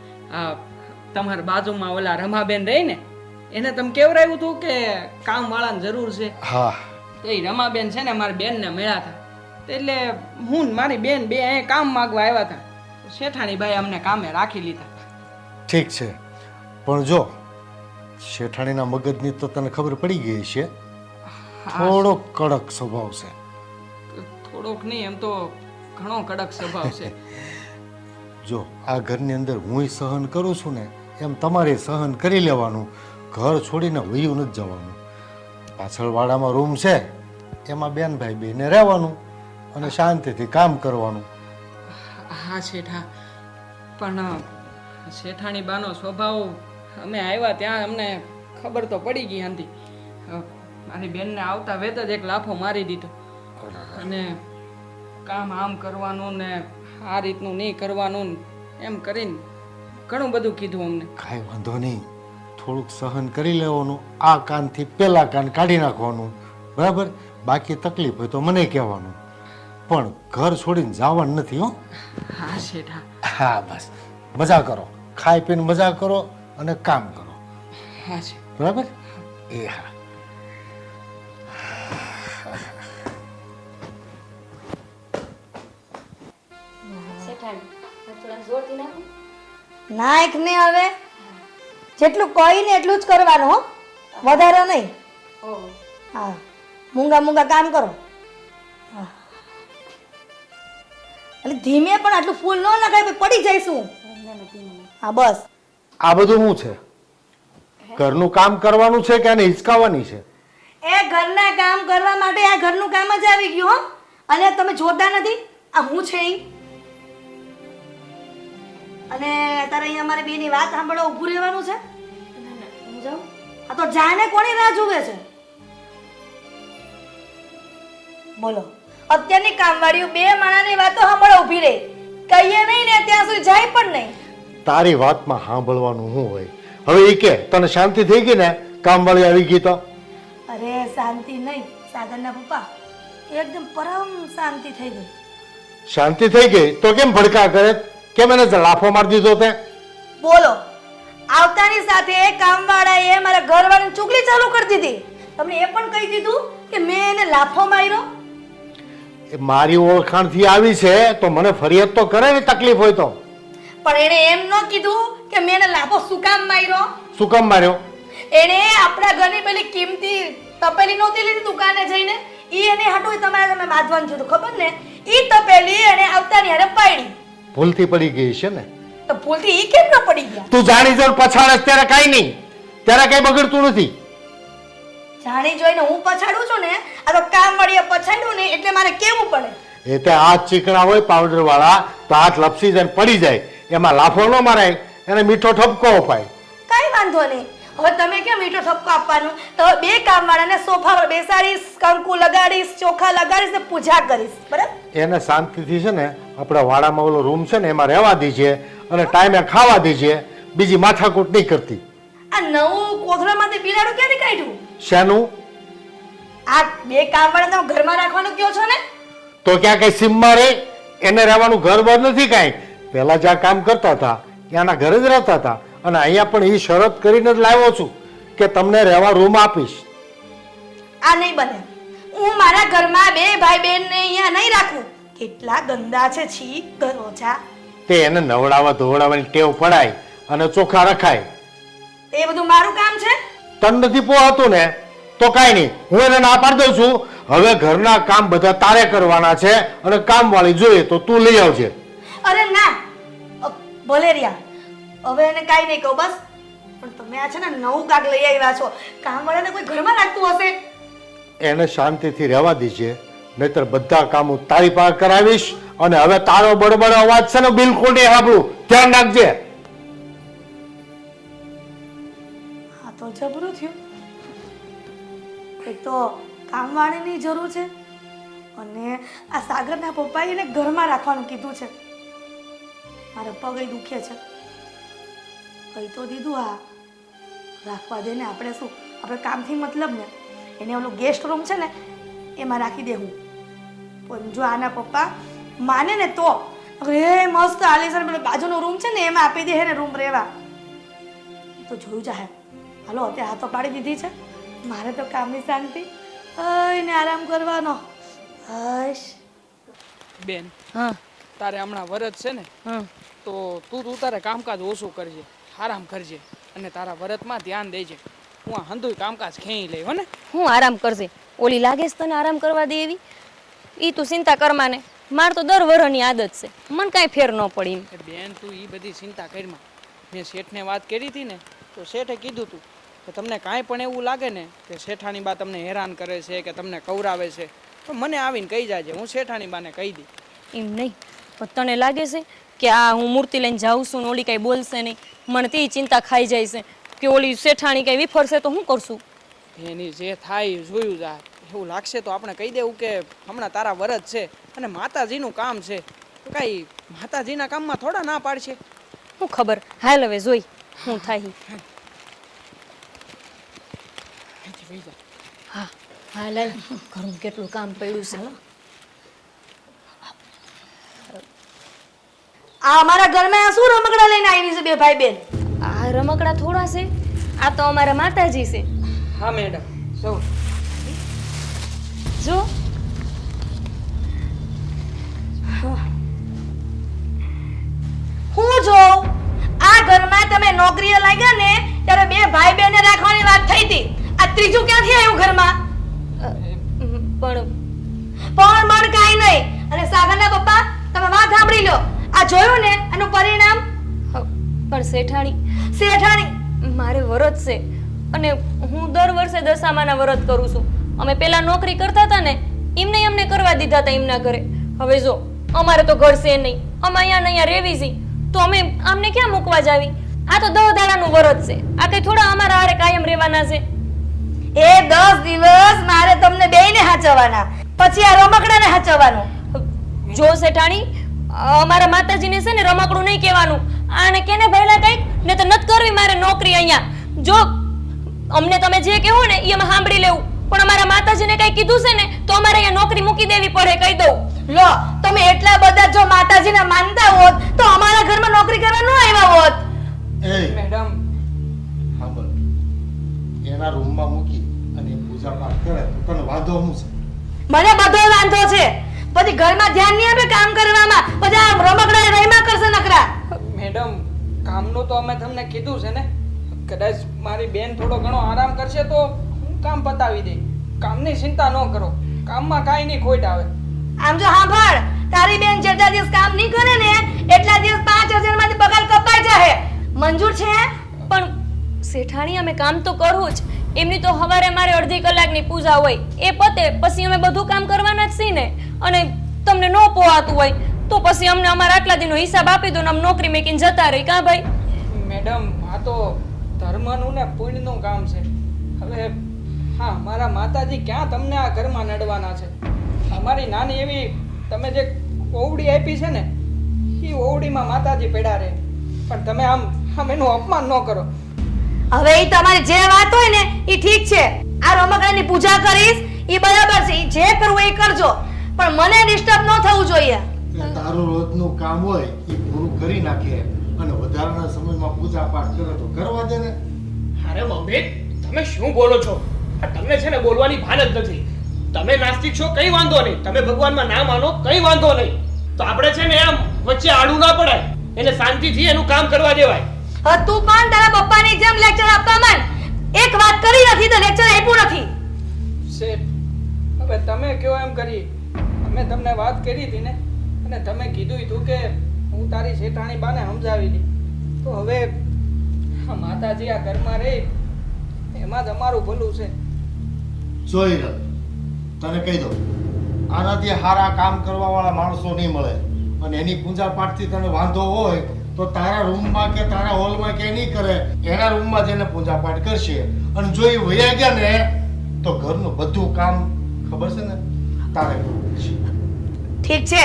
S5: તમારા બાજુમાં ઓલા રમાબેન રહી ને, એને તમે કેવરાયું હતું કે કામવાળાની જરૂર છે.
S1: હા.
S5: તો એ રમાબેન છે ને મારી બેનને મળ્યા હતા, એટલે હું ને મારી બેન બે અહીંયા કામ માંગવા આવ્યા હતા. શેઠાણી ભાઈ અમને કામે રાખી લીધા.
S1: ઠીક છે, પણ જો શેઠાણીના મગજની તો તને ખબર પડી ગઈ છે. થોડો કડક સ્વભાવ છે.
S5: થોડોક નહીં, એમ તો ઘણો કડક સ્વભાવ છે.
S1: જો આ ઘરની અંદર હું સહન કરું છું ને, એમ તમારે સહન કરી લેવાનું. ઘર છોડીને વયું નથી જવાનું. પાછળ વાડામાં રૂમ છે, એમાં બેન ભાઈ બેને રહેવાનું અને શાંતિથી કામ કરવાનું.
S5: હા શેઠા, પણ શેઠાણી બાનો સ્વભાવ અમે આવ્યા ત્યાં અમને ખબર તો પડી ગઈ હતી. મારી બેનને આવતા વેત જ એક લાફો મારી દીધો, અને કામ આમ કરવાનું ને આ રીતનું નહીં કરવાનું એમ કરીને ઘણું બધું કીધું અમને.
S1: કાંઈ વાંધો નહીં, થોડુંક સહન કરી લેવાનું, આ કાનથી પેલા કાન કાઢી નાખવાનું, બરાબર? બાકી તકલીફ હોય તો મને કહેવાનું, પણ ઘર છોડીને જવાનું નથી હો.
S5: હા શેઠા.
S1: હા બસ, મજા કરો, ખાઈ પીને મજા કરો અને કામ કરો,
S5: હા છે.
S1: બરાબર? એ હા.
S2: નાયક ને હવે જેટલું કહીને એટલું જ કરવાનું હો, વધારે નહીં. હા, મૂંગા મૂંગા કામ કરો. હા. એટલે ધીમે પણ આટલું ફૂલ ન લગાય, પડી જઈશું. હા બસ.
S1: આ બધું શું છે? ઘરનું કામ કરવાનું છે કે આને હિચકાવવાની છે?
S2: એ ઘરના કામ કરવા માટે આ ઘરનું કામ જ આવી ગયું હો. અને તમે જોતા નથી આ હું છે ઈ? અને તારે અહીંયા અમારે બેની વાત સાંભળવા ઊભું રહેવાનું છે? હું જાઉં? આ તો જાને કોની રાહ જુએ છે? બોલો, અત્યારની કામવાળીઓ બે માણાની વાતો સાંભળવા ઊભી રહે, કહીએ નહીં ને ત્યાં સુધી જાય પણ નહીં.
S1: તારી વાતમાં સાંભળવાનું શું હોય? હવે એ કે તને શાંતિ થઈ ગઈ ને, કામવાળી આવી ગઈ તો?
S2: અરે શાંતિ નહીં સાગરના પપ્પા, એકદમ પરમ શાંતિ થઈ ગઈ.
S1: શાંતિ થઈ ગઈ તો કેમ ભડકા કરે? કેમ એને લાફો મારી દીધો તે?
S2: બોલો, આવતાની સાથે કામવાળાએ મારા ઘરવાળાની ચુગલી ચાલુ કરી દીધી. તમને એ પણ કહી દીધું કે મેં એને લાફો માર્યો.
S1: એ મારી ઓળખાણથી આવી છે તો મને ફરિયાદ તો કરે ને, તકલીફ હોય તો.
S2: પણ એને એમ ન કીધું કે મેં એને લાફો શું કામ માર્યો.
S1: શું કામ માર્યો?
S2: એને આપણા ઘરની પેલી કિંમતી તપેલી નહોતી લીધી દુકાને જઈને, ઈ એને હાટું તમારે તમે બાંધવાનું થયું ખબર ને, ઈ તપેલી એને આવતાની હારે પાડી.
S1: ભૂલથી પડી ગઈ છે ને?
S2: તો ભૂલથી ઈ કેમ ન પડી ગયા?
S1: તું જાણી જોઈને પછાડે ત્યારે કાંઈ નહીં, ત્યારે કઈ બગડતું નથી.
S2: જાણી જોઈને હું પછાડું છું ને, આ તો કામવાળીએ પછાડ્યું ને એટલે મારે કેવું પડે.
S1: એ તે હાથ ચીકણા હોય પાવડર વાળા તો હાથ લપસી જાય પડી જાય, એમાં લાફો ન મારાય, એને મીઠો ઠપકો અપાય.
S2: કઈ વાંધો નહીં. હવે તમે કેમ મીઠો ઠપકો આપવાનું? તો હવે બે કામવાળાને સોફા પર બેસાડીશ, કંકુ લગાડીશ, ચોખા લગાડીશ ને પૂજા કરીશ, બરાબર?
S1: એને શાંતિથી છે ને આપણા વાડામાં ઓલો રૂમ છે ને એમાં રહેવા દીજે અને ટાઈમે ખાવા દીજે, બીજી માથાકૂટ નહીં કરતી.
S2: આ નવું કોથળામાંથી બિલાડું ક્યાંથી કાઢ્યું?
S1: શાનું?
S2: આ બે કામવાળાને તમે ઘરમાં રાખવાનું કહો છો ને?
S1: તો ક્યાં કઈ સીમમાં રહે? એને રહેવાનું ઘર બર નથી કાંઈ. પહેલા જ્યાં કામ કરતા હતા ત્યાંના ઘરે જ રહેતા હતા, અને અહીંયા પણ એ શરત કરીને જ લાવ્યો છું કે તમને રહેવા રૂમ આપીશ.
S2: આ નહીં બને. હું મારા ઘરમાં બે ભાઈ બહેનને અહીંયા નહીં રાખું. કેટલા ગંદા છે, છી ગરોજા.
S1: તે એને નવડાવવા ધોવડાવવાની ટેવ પડાય અને ચોખ્ખા રખાય.
S2: એ બધું મારું કામ છે?
S1: તન નથી પોહાતું ને તો કાંઈ નહીં, હું એને ના પાડી દઉં છું. હવે ઘરના કામ બધા તારે કરવાના છે અને કામવાળી જોઈએ તો તું લઈ આવજે.
S2: અરે ના, ભલે રહ્યા. હવે એને કાંઈ નહીં કહું બસ. પણ તમે આ છે ને નવું કાક લઈ આવ્યા છો, કામવાળાને કોઈ ઘરમાં રાખતું હશે?
S1: એને શાંતિથી રહેવા દીજે, નહીતર બધા કામો તારી પાસે કરાવીશ. અને હવે તારો બડબડ અવાજ છે ને બિલકુલ નહીં સાંભળું, ધ્યાન રાખજે.
S2: હા તો જબરું થયું. એક તો કામવાળીની જરૂર છે અને આ સાગરના પપ્પાએ એને ઘરમાં રાખવાનું કીધું છે. મારા પગ દુખે છે. કહી તો દીધું, હા રાખવા દે ને, આપણે શું, આપણે કામથી મતલબ ને. એને ઓલો ગેસ્ટ રૂમ છે ને એમાં રાખી દેવું. પણ જો આના પપ્પા માને ને તો અરે મસ્ત આલીશાન પેલો બાજુનો રૂમ છે ને એમાં આપી દે ને રૂમ રહેવા. તો જોયું જાહે. હાલો અત્યારે હાથો પાડી દીધી છે. મારે તો કામની શાંતિ ને આરામ કરવાનો. હશ
S5: બેન,
S4: હા
S5: તારે હમણાં વરત છે ને,
S4: હા
S5: તો તું તારે કામકાજ ઓછું કરજે, આરામ કરજે અને તારા વરતમાં ધ્યાન દેજે. હું આ હંધુય કામકાજ ખેંચી લઈ હો ને.
S4: હું આરામ કરજે. ઓલી લાગે છે તને આરામ કરવા દે એવી? ઈ તું ચિંતા કરમાને. માર તો દર વરની આદત છે, મને કાંઈ ફેર ન પડી એમ.
S5: એ બેન તું એ બધી ચિંતા કરીમાં. મેં શેઠને વાત કરી હતી ને તો શેઠે કીધું તું કે તમને કાંઈ પણ એવું લાગે ને કે શેઠાની બા તમને હેરાન કરે છે કે તમને કવરાવે છે તો મને આવીને કહી જાજે, હું શેઠાની બાને કહી દઈ.
S4: એમ નહીં, પણ તને લાગે છે કે આ હું મૂર્તિ લઈને જાઉં છું ને ઓલી કાંઈ બોલશે નહીં? મને તે ચિંતા ખાઈ જાય છે કે ઓલી શેઠાણી કાંઈ વિફરશે તો શું કરશું?
S5: એની જે થાય જોયું જાય. એવું લાગશે તો આપણે કહી દેવું કે હમણાં તારા વરત છે અને માતાજીનું કામ છે, તો કાંઈ માતાજીના કામમાં થોડા ના પાડશે.
S4: શું ખબર, હાલ હવે જોઈ શું થાય. હા હા લાલ ઘરનું કેટલું કામ પડ્યું છે
S2: આ અમારા ઘરમાં આ શું રમકડા લઈને આવી છે બે ભાઈ બેન?
S4: આ રમકડા થોડા છે આ તો અમારા માતાજી છે
S5: હા મેડમ સૌ
S4: જો
S2: હું જો આ ઘરમાં તમે નોકરીએ લાગ્યા ને ત્યારે બે ભાઈ બેને રાખવાની વાત થઈ હતી. આ ત્રીજું ક્યાંથી આવ્યું ઘરમાં?
S4: પણ
S2: કાંઈ નહીં. અને સાગરના પપ્પા તમે વાત સાંભળી લો. આ જોયું ને આનું પરિણામ?
S4: પણ શેઠાણી
S2: શેઠાણી
S4: મારે વ્રત છે અને હું દર વર્ષે દશામાના વ્રત કરું છું. અમે પેલા નોકરી કરતા હતા ને એમને અમને કરવા દીધા હતા એમના ઘરે. હવે જો અમારે તો ઘર છે નહીં, અમે અહીંયા ને અહીંયા રેવી છીએ તો અમે આમને ક્યાં મૂકવા જાવી? આ તો 10 દાડાનું વ્રત છે. આ કઈ થોડા અમારા હારે કાયમ રહેવાના છે?
S2: એ 10 દિવસ મારે તમને બેયને હાચવવાના, પછી આ રમકડાને હાચવવાનું.
S4: જો શેઠાણી અમારા માતાજીને છે ને રમકડું નહીં કહેવાનું. આને કેને ભયલા કઈક ને તો નત કરવી મારે નોકરી અહીંયા. જો અમને તમે જે કહો ને એ અમે સાંભળી લેવું, પણ અમારા માતાજીને કઈ કીધું છે ને તો અમારે અહીંયા નોકરી મૂકી દેવી પડે, કહી દઉં.
S2: લો તમે એટલા બધા જો માતાજીને માનતા હોત તો અમારા ઘરમાં નોકરી કરવા ન આવ્યા હોત.
S1: એ
S5: મેડમ
S1: હા બોલ, એના રૂમમાં મૂકી અને પૂજા પાઠ કરે તો તને વાંધો શું છે?
S2: મને બધો વાંધો છે. પછી ઘરમાં ધ્યાન નહીં આપે કામ કરવામાં, પછી આ રમકડા રહીમાં કરશે નકરા.
S5: મેડમ કામનું તો અમે તમને કીધું છે ને, કદાચ મારી બેન થોડો ઘણો આરામ કરશે તો હું કામ પતાવી દઈ. કામની ચિંતા ન કરો, કામમાં કાંઈ નહીં ખોટ આવે.
S2: આમ જો સાંભળ, તારી બેન જેટલા દિવસ કામ નહીં કરે ને એટલા દિવસ 5000 માંથી પગાર કપાઈ જાય. મંજૂર છે?
S4: પણ શેઠાણી અમે કામ તો કરવું જ. એમની તો સવારે મારે અડધી કલાકની પૂજા હોય, એ પતે પછી અમે બધું કામ કરવાના જ છીએ ને. અને તમને ન પોવાતું હોય તો પછી અમને અમારા આટલા દિનનો હિસાબ આપી દો ને અમે નોકરી મેકીને જતા રહી. કાં ભાઈ?
S5: મેડમ આ તો ધર્મનું ને પુણ્યનું કામ છે. હવે હા, મારા માતાજી ક્યાં તમને આ ઘરમાં નડવાના છે? અમારી નાની એવી તમે જે ઓવડી આપી છે ને એ ઓવડીમાં માતાજી પડ્યા રહે, પણ તમે આમ એનું અપમાન ન કરો.
S2: હવે એ તમારી જે વાત હોય ને એ ઠીક છે. આ રમકડાની પૂજા કરીશ એ બરાબર છે, ઈ જે કરવું એ કરજો, પણ મને ડિસ્ટર્બ ન થવું જોઈએ.
S1: એ તારું રોજનું કામ હોય એ પૂરું કરી નાખે અને વધારાના સમયમાં પૂજા પાઠ કરે તો કરવા દે ને.
S3: અરે મમ્મી તમે શું બોલો છો? આ તમને છે ને બોલવાની ભાન જ નથી. તમે નાસ્તિક છો કઈ વાંધો નહીં, તમે ભગવાનમાં ના માનો કઈ વાંધો નહીં, તો આપણે છે ને આમ વચ્ચે આડું ના પડાય, એને શાંતિથી એનું કામ કરવા દેવાય.
S2: હવે તું પણ તારા પપ્પાની જેમ લેક્ચર આપવા માંડ. એક વાત કરી નથી તો લેક્ચર આપ્યું નથી.
S5: શેઠ હવે તમે કયો એમ કરી. અમે તમને વાત કરી હતી ને અને તમે કીધું હતું કે હું તારી શેઠાણી બાને સમજાવી દી, તો હવે આ માતાજી આ ઘરમાં રહે એમાં જ અમારું ભલું છે.
S1: જોઈ લે, તને કહી દઉં, આનાથી સારા કામ કરવા વાળા માણસો નહીં મળે. અને એની પૂજા પાઠથી તને વાંધો હોય તો તારા રૂમમાં કે તારા હોલમાં કે નહીં કરે, એના રૂમમાં જઈને પૂજા પાઠ કરશે. અને જો એ વયા ગયા ને તો ઘરનું બધું કામ ખબર છે ને તારે કરવું પડશે.
S2: ઠીક છે,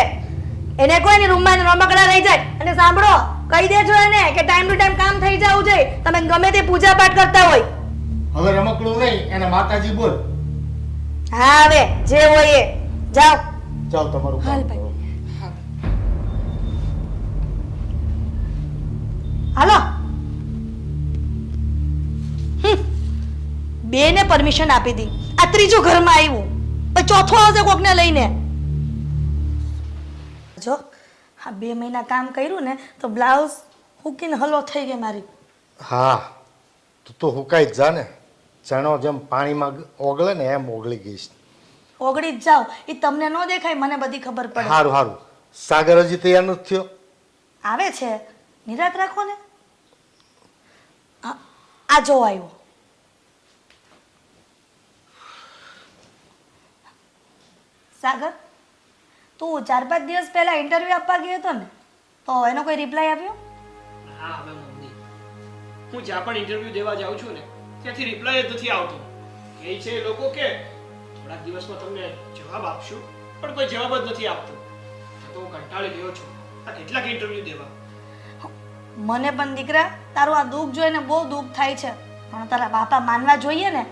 S2: એને કોઈની રૂમમાં રમકડા રહી જાય. અને સાંભળો, કહી દેજો એને કે ટાઈમ ટુ ટાઈમ કામ થઈ જવું જોઈએ. તમે ગમે તે પૂજા પાઠ કરતા હોય.
S1: હવે રમકડું નહીં, એને માતાજી બોલ.
S2: હા હવે જે હોય એ જાઓ.
S1: જાઓ તમારું કામ
S4: હાલ
S1: કરો.
S4: ભાઈ.
S2: હાલો. બેને પરમિશન આપી દી, આ ત્રીજું ઘરમાં આવ્યું, પછી ચોથો આવશે કોકને લઈને. જો આ 2 મહિના કામ કર્યું ને તો બ્લાઉઝ હુકીને હલો થઈ ગઈ મારી.
S1: હા, તું તો હુકાઈ જ જા ને. ચણો જેમ પાણીમાં ઓગળે ને એમ ઓગળી ગઈશ.
S2: ઓગળી જ જાઓ, એ તમને ન દેખાય, મને બધી ખબર પડે.
S1: સારું સારું. સાગર હજી તૈયાર નથી થયો?
S2: આવે છે, નિરાત રાખો ને. આ જો આવ્યો. સાગર, તું 4-5 દિવસ પહેલા ઇન્ટરવ્યુ આપવા ગયો હતો ને, તો એનો કોઈ રિપ્લાય આવ્યો?
S3: હા હવે મમ્મી, હું જ્યાં પણ ઇન્ટરવ્યુ દેવા જાઉં છું ને ત્યાંથી રિપ્લાય જ નથી આવતો. એ છે લોકો કે થોડાક દિવસમાં તમને જવાબ આપશું, પણ કોઈ જવાબ જ નથી આપતો. તો હું કંટાળી ગયો છું આ કેટલાક ઇન્ટરવ્યુ દેવા.
S2: મને પણ દીકરા તારું આ દુઃખ જોઈને બહુ દુઃખ થાય છે, પણ તારા બાપા માનવા જોઈએ ને.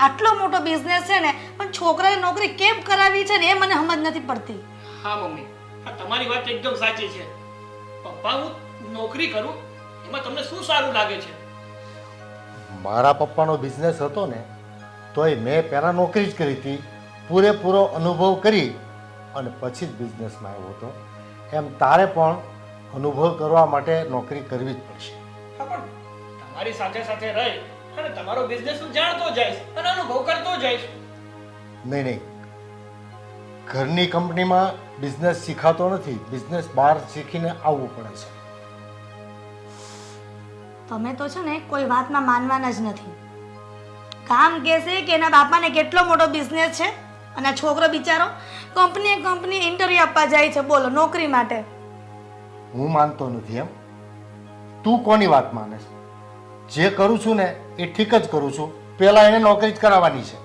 S2: આટલો મોટો બિઝનેસ છે ને પણ છોકરાએ નોકરી કેમ કરાવી છે ને એ મને સમજ નથી પડતી.
S3: હા મમ્મી, હા તમારી વાત એકદમ સાચી છે. પપ્પા હું નોકરી કરું એમાં તમને શું સારું લાગે છે?
S1: મારા પપ્પાનો બિઝનેસ હતો ને તોય મેં પહેલાં નોકરી જ કરી હતી, પૂરેપૂરો અનુભવ કરી અને પછી જ બિઝનેસમાં આવ્યો હતો. એમ તારે પણ અનુભવ કરવા માટે નોકરી કરવી જ પડશે.
S3: હા પણ તમારી સાથે સાથે રહી અને તમારો બિઝનેસ હું જાણતો જઈશ અને અનુભવ કરતો જઈશ.
S1: નહીં નહીં, ઘરની કંપનીમાં બિઝનેસ શીખાતો નથી, બિઝનેસ બહાર શીખીને આવવું પડે છે.
S2: તમે તો છે ને કોઈ વાતમાં માનવાના જ નથી. કામ કહેશે કે એના બાપાને કેટલો મોટો બિઝનેસ છે અને આ છોકરો બિચારો કંપની ઇન્ટરવ્યુ આપવા જાય છે, બોલો, નોકરી માટે.
S1: હું માનતો નથી એમ? તું કોની વાત માને છે? જે કરું છું ને એ ઠીક જ કરું છું, પહેલાં એને નોકરી જ કરાવવાની છે.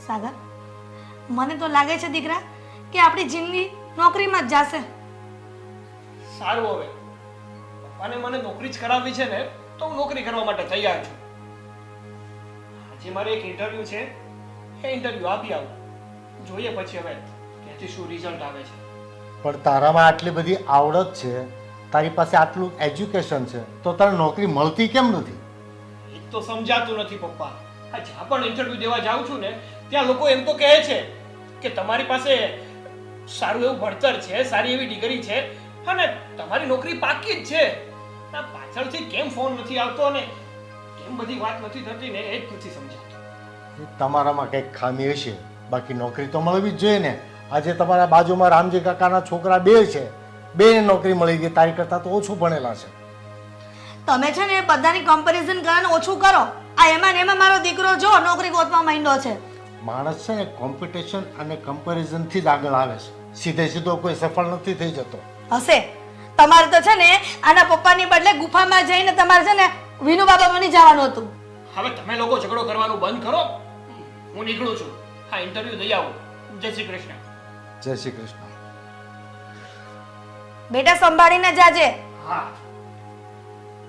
S2: સાગર, મને તો લાગે છે દીકરા કે આપણી જિંદગી નોકરીમાં જ જશે.
S3: સારું, હવે પપ્પાને મને નોકરી જ કરાવવી છે ને તો હું નોકરી કરવા માટે તૈયાર છું. આજે મારે એક ઇન્ટરવ્યુ છે, એ ઇન્ટરવ્યુ આપી આવું. જોઈએ પછી હવે ત્યાંથી શું રિઝલ્ટ આવે છે.
S1: પણ તારામાં આટલી બધી આવડત છે, તારી પાસે આટલું એજ્યુકેશન છે, તો તને નોકરી મળતી કેમ નથી?
S3: એ તો સમજાતું નથી પપ્પા. આ જ્યાં પણ ઇન્ટરવ્યુ દેવા જાઉં છું ને ત્યાં લોકો એમ તો કહે છે કે તમારી પાસે સારું એવું ભણતર છે, સારી એવી ડિગ્રી છે અને તમારી નોકરી પાકી જ છે. આ પાછળથી કેમ ફોન નથી આવતો અને કેમ બધી વાત નથી થતી ને એ જ નથી સમજાતું.
S1: એ તમારામાં કંઈક ખામી હશે, બાકી નોકરી તો મળવી જ જોઈએ ને. આજે તમારા બાજુમાં રામજી કાકાના છોકરા બે છે, બેને નોકરી મળી ગઈ, તારી કરતાં તો ઓછું ભણેલા છે.
S2: તમે છે ને બધાની કમ્પેરિઝન કરવાનું ઓછું કરો. આ એમાં ને એમાં મારો દીકરો જો નોકરી ગોતવા માંડ્યો છે.
S1: માણસ છે ને કોમ્પિટિશન અને કમ્પેરિઝનથી જ આગળ આવે છે, સીધે સીધો કોઈ સફળ નથી થઈ જતો.
S2: હશે તમારે તો છે ને આના પપ્પાની બદલે ગુફામાં જઈને તમારે છે ને વિનુ બાબા બની જવાનું હતું.
S3: હવે તમે લોકો ઝઘડો કરવાનું બંધ કરો. હું નીકળું છું. હા, ઇન્ટરવ્યુ દઈ આવું. જય શ્રી કૃષ્ણ.
S1: જય શ્રી કૃષ્ણ.
S2: બેટા સંભાળીને જાજે.
S3: હા.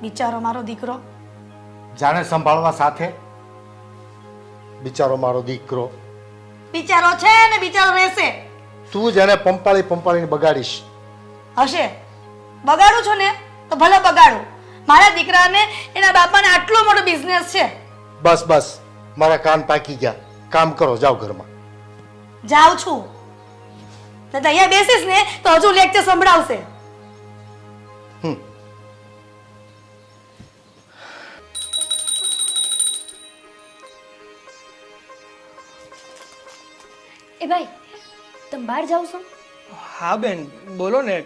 S2: બિચારો મારો દીકરો.
S1: જાણે સંભાળવા સાથે. બિચારો મારો દીકરો.
S2: બિચારો છે ને બિચારો રહેશે.
S1: તું જ એને પંપાળીને બગાડીશ.
S2: હશે બગાડું છું ને તો ભલે બગાડું. મારા દીકરાને એના બાપાને આટલો મોટો બિઝનેસ છે.
S1: બસ બસ, મારા કાન પાકી ગયા. કામ કરો, જાઓ ઘરમાં.
S2: જાઉં છું. તો અહીંયા બેસીશ ને તો હજુ લેક્ચર સંભળાવશે.
S4: એ ભાઈ, તમે બહાર જાવ છો?
S3: હા બેન, બોલો ને.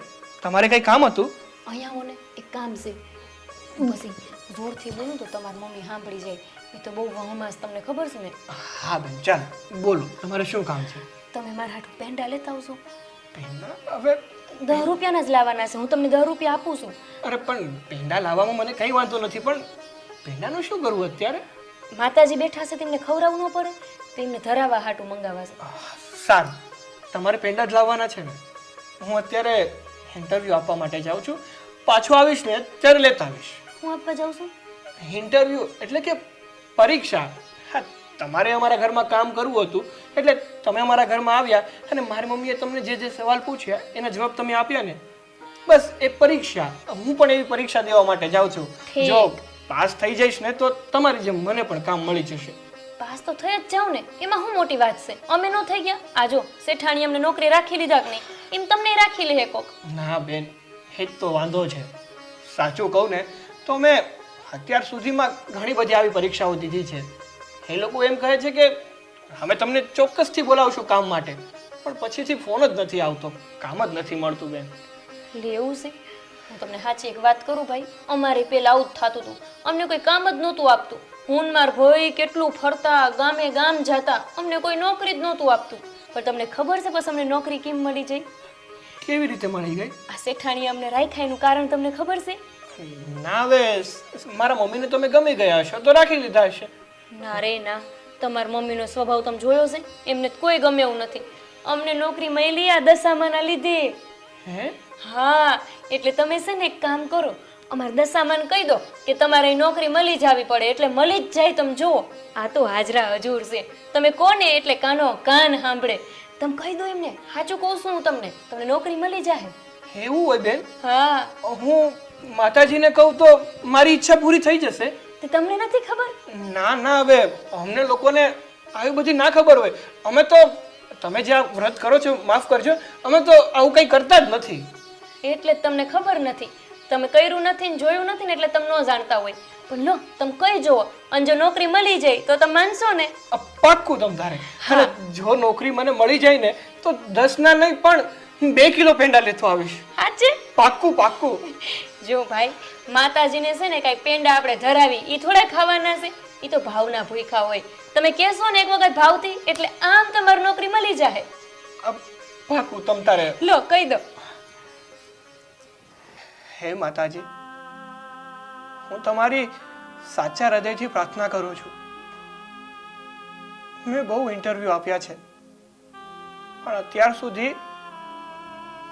S3: તમારે કઈ કામ હતું?
S4: અહીંયા આવો ને, એક કામ છે. પછી જોરથી બોલું તો તમારી મમ્મી સાંભળી જાય. એ તો બહુ વહમાસ, તમને ખબર છે ને.
S3: હા બેન, ચાલ બોલો, તમારે શું કામ છે?
S4: તમે મારા હાટુ પેંડા લેતા આવશો?
S3: પેંડા? હવે
S4: 10 રૂપિયાના જ લાવવાના છે. હું તમને 10 રૂપિયા આપું છું.
S3: અરે પણ પેંડા લાવવામાં મને કઈ વાંધો નથી, પણ પેંડાનું શું કરવું અત્યારે?
S4: માતાજી બેઠા છે, તેમને ખવડાવવું ન પડે? તેમને ધરાવા હાટુ મંગાવવા છે.
S3: સારું, તમારે પેંડા જ લાવવાના છે ને. હું અત્યારે ઇન્ટરવ્યુ આપવા માટે જાઉં છું. પાછો આવીશ ને ત્યારે લેતા આવીશ.
S4: હું આપવા જાઉં છું?
S3: ઇન્ટરવ્યુ એટલે કે પરીક્ષા. હા, તમારે અમારા ઘરમાં કામ કરવું હતું એટલે તમે અમારા ઘરમાં આવ્યા અને મારી મમ્મીએ તમને જે જે સવાલ પૂછ્યા એના જવાબ તમે આપ્યા ને, બસ એ પરીક્ષા. હું પણ એવી પરીક્ષા દેવા માટે જાઉં છું. જો પાસ થઈ જઈશ ને તો તમારી જેમ મને પણ કામ મળી જશે.
S4: પાસ તો થઈ જ જાવ ને, એમાં શું મોટી વાત છે? અમે ન થઈ ગયા? આજો શેઠાણી અમને નોકરી રાખી લીધા કે નહીં, એમ તમને રાખી લે કોક.
S3: ના બેન, એ જ તો વાંધો છે. સાચું કહું ને તો મેં અત્યાર સુધીમાં ઘણી બધી આવી પરીક્ષાઓ દીધી છે. એ લોકો એમ કહે છે કે અમે તમને ચોક્કસથી બોલાવશું કામ માટે, પણ પછીથી ફોન જ નથી આવતો, કામ જ નથી મળતું બેન.
S4: લેવું છે? હું તમને સાચી એક વાત કરું ભાઈ, અમારે પહેલા આવું જ થતું હતું. અમને કોઈ કામ જ નહોતું આપતું. હું માર ભાઈ કેટલું ફરતા, ગામે ગામ જતા, અમને કોઈ નોકરી જ નહોતું આપતું. પણ તમને ખબર છે પછી અમને નોકરી કેમ મળી જાય?
S3: કેવી રીતે મળી ગઈ?
S4: આ શેઠાણી અમને રાખ્યા એનું કારણ તમને ખબર છે?
S3: ના હવે મારા મમ્મીને તમે ગમી ગયા હશો તો રાખી લીધા હશે.
S4: ના રે ના, તમારા મમ્મીનો સ્વભાવ તમે જોયો છે? એમને કોઈ ગમે એવું નથી. અમને નોકરી મળી આ દશામાના લીધે.
S3: હે?
S4: હા, એટલે તમે છે ને એક કામ કરો, અમારા દશામાને કહી દો કે તમારે અહીં નોકરી મળી જવી પડે એટલે મળી જ જાય. તમે જુઓ આ તો હાજરા હજૂર છે. તમે કોને એટલે કાનો કાન સાંભળે. તમે કહી દો એમને, સાચું કહું છું હું તમને નોકરી મળી જાય.
S3: એવું હોય બેન?
S4: હા,
S3: હું માતાજીને કહું તો મારી ઈચ્છા પૂરી થઈ જશે?
S4: તે તમને નથી ખબર?
S3: ના ના, હવે અમને લોકોને આવી બધી ના ખબર હોય. અમે તો તમે જે આ વ્રત કરો છો, માફ કરજો, અમે તો આવું કંઈ કરતા જ નથી.
S4: એટલે જ તમને ખબર નથી. તમે કર્યું નથી ને જોયું નથી ને એટલે તમે ન જાણતા હોય. પણ લો તમે કહી જુઓ અને જો નોકરી મળી જાય તો તમે માનશો ને?
S3: પાક્કું તમ તારે. અને જો નોકરી મને મળી જાય ને તો 10 ના નહીં પણ 2 કિલો પેંડા લેતો આવીશ.
S4: સાચે?
S3: પાક્કું પાક્કું.
S4: જો ભાઈ, માતાજીને છે ને કાંઈ પેંડા આપણે ધરાવી એ થોડા ખાવાના છે. એ તો ભાવના ભૂખ્યા હોય. તમે કહેશો ને એક વખત ભાવથી એટલે આમ તમારી નોકરી મળી જાય.
S3: પાક્કું તમ તારે.
S4: લો કહી દો.
S3: હે માતાજી, હું તમારી સાચા હૃદયથી પ્રાર્થના કરું છું. મેં બહુ ઇન્ટરવ્યૂ આપ્યા છે પણ અત્યાર સુધી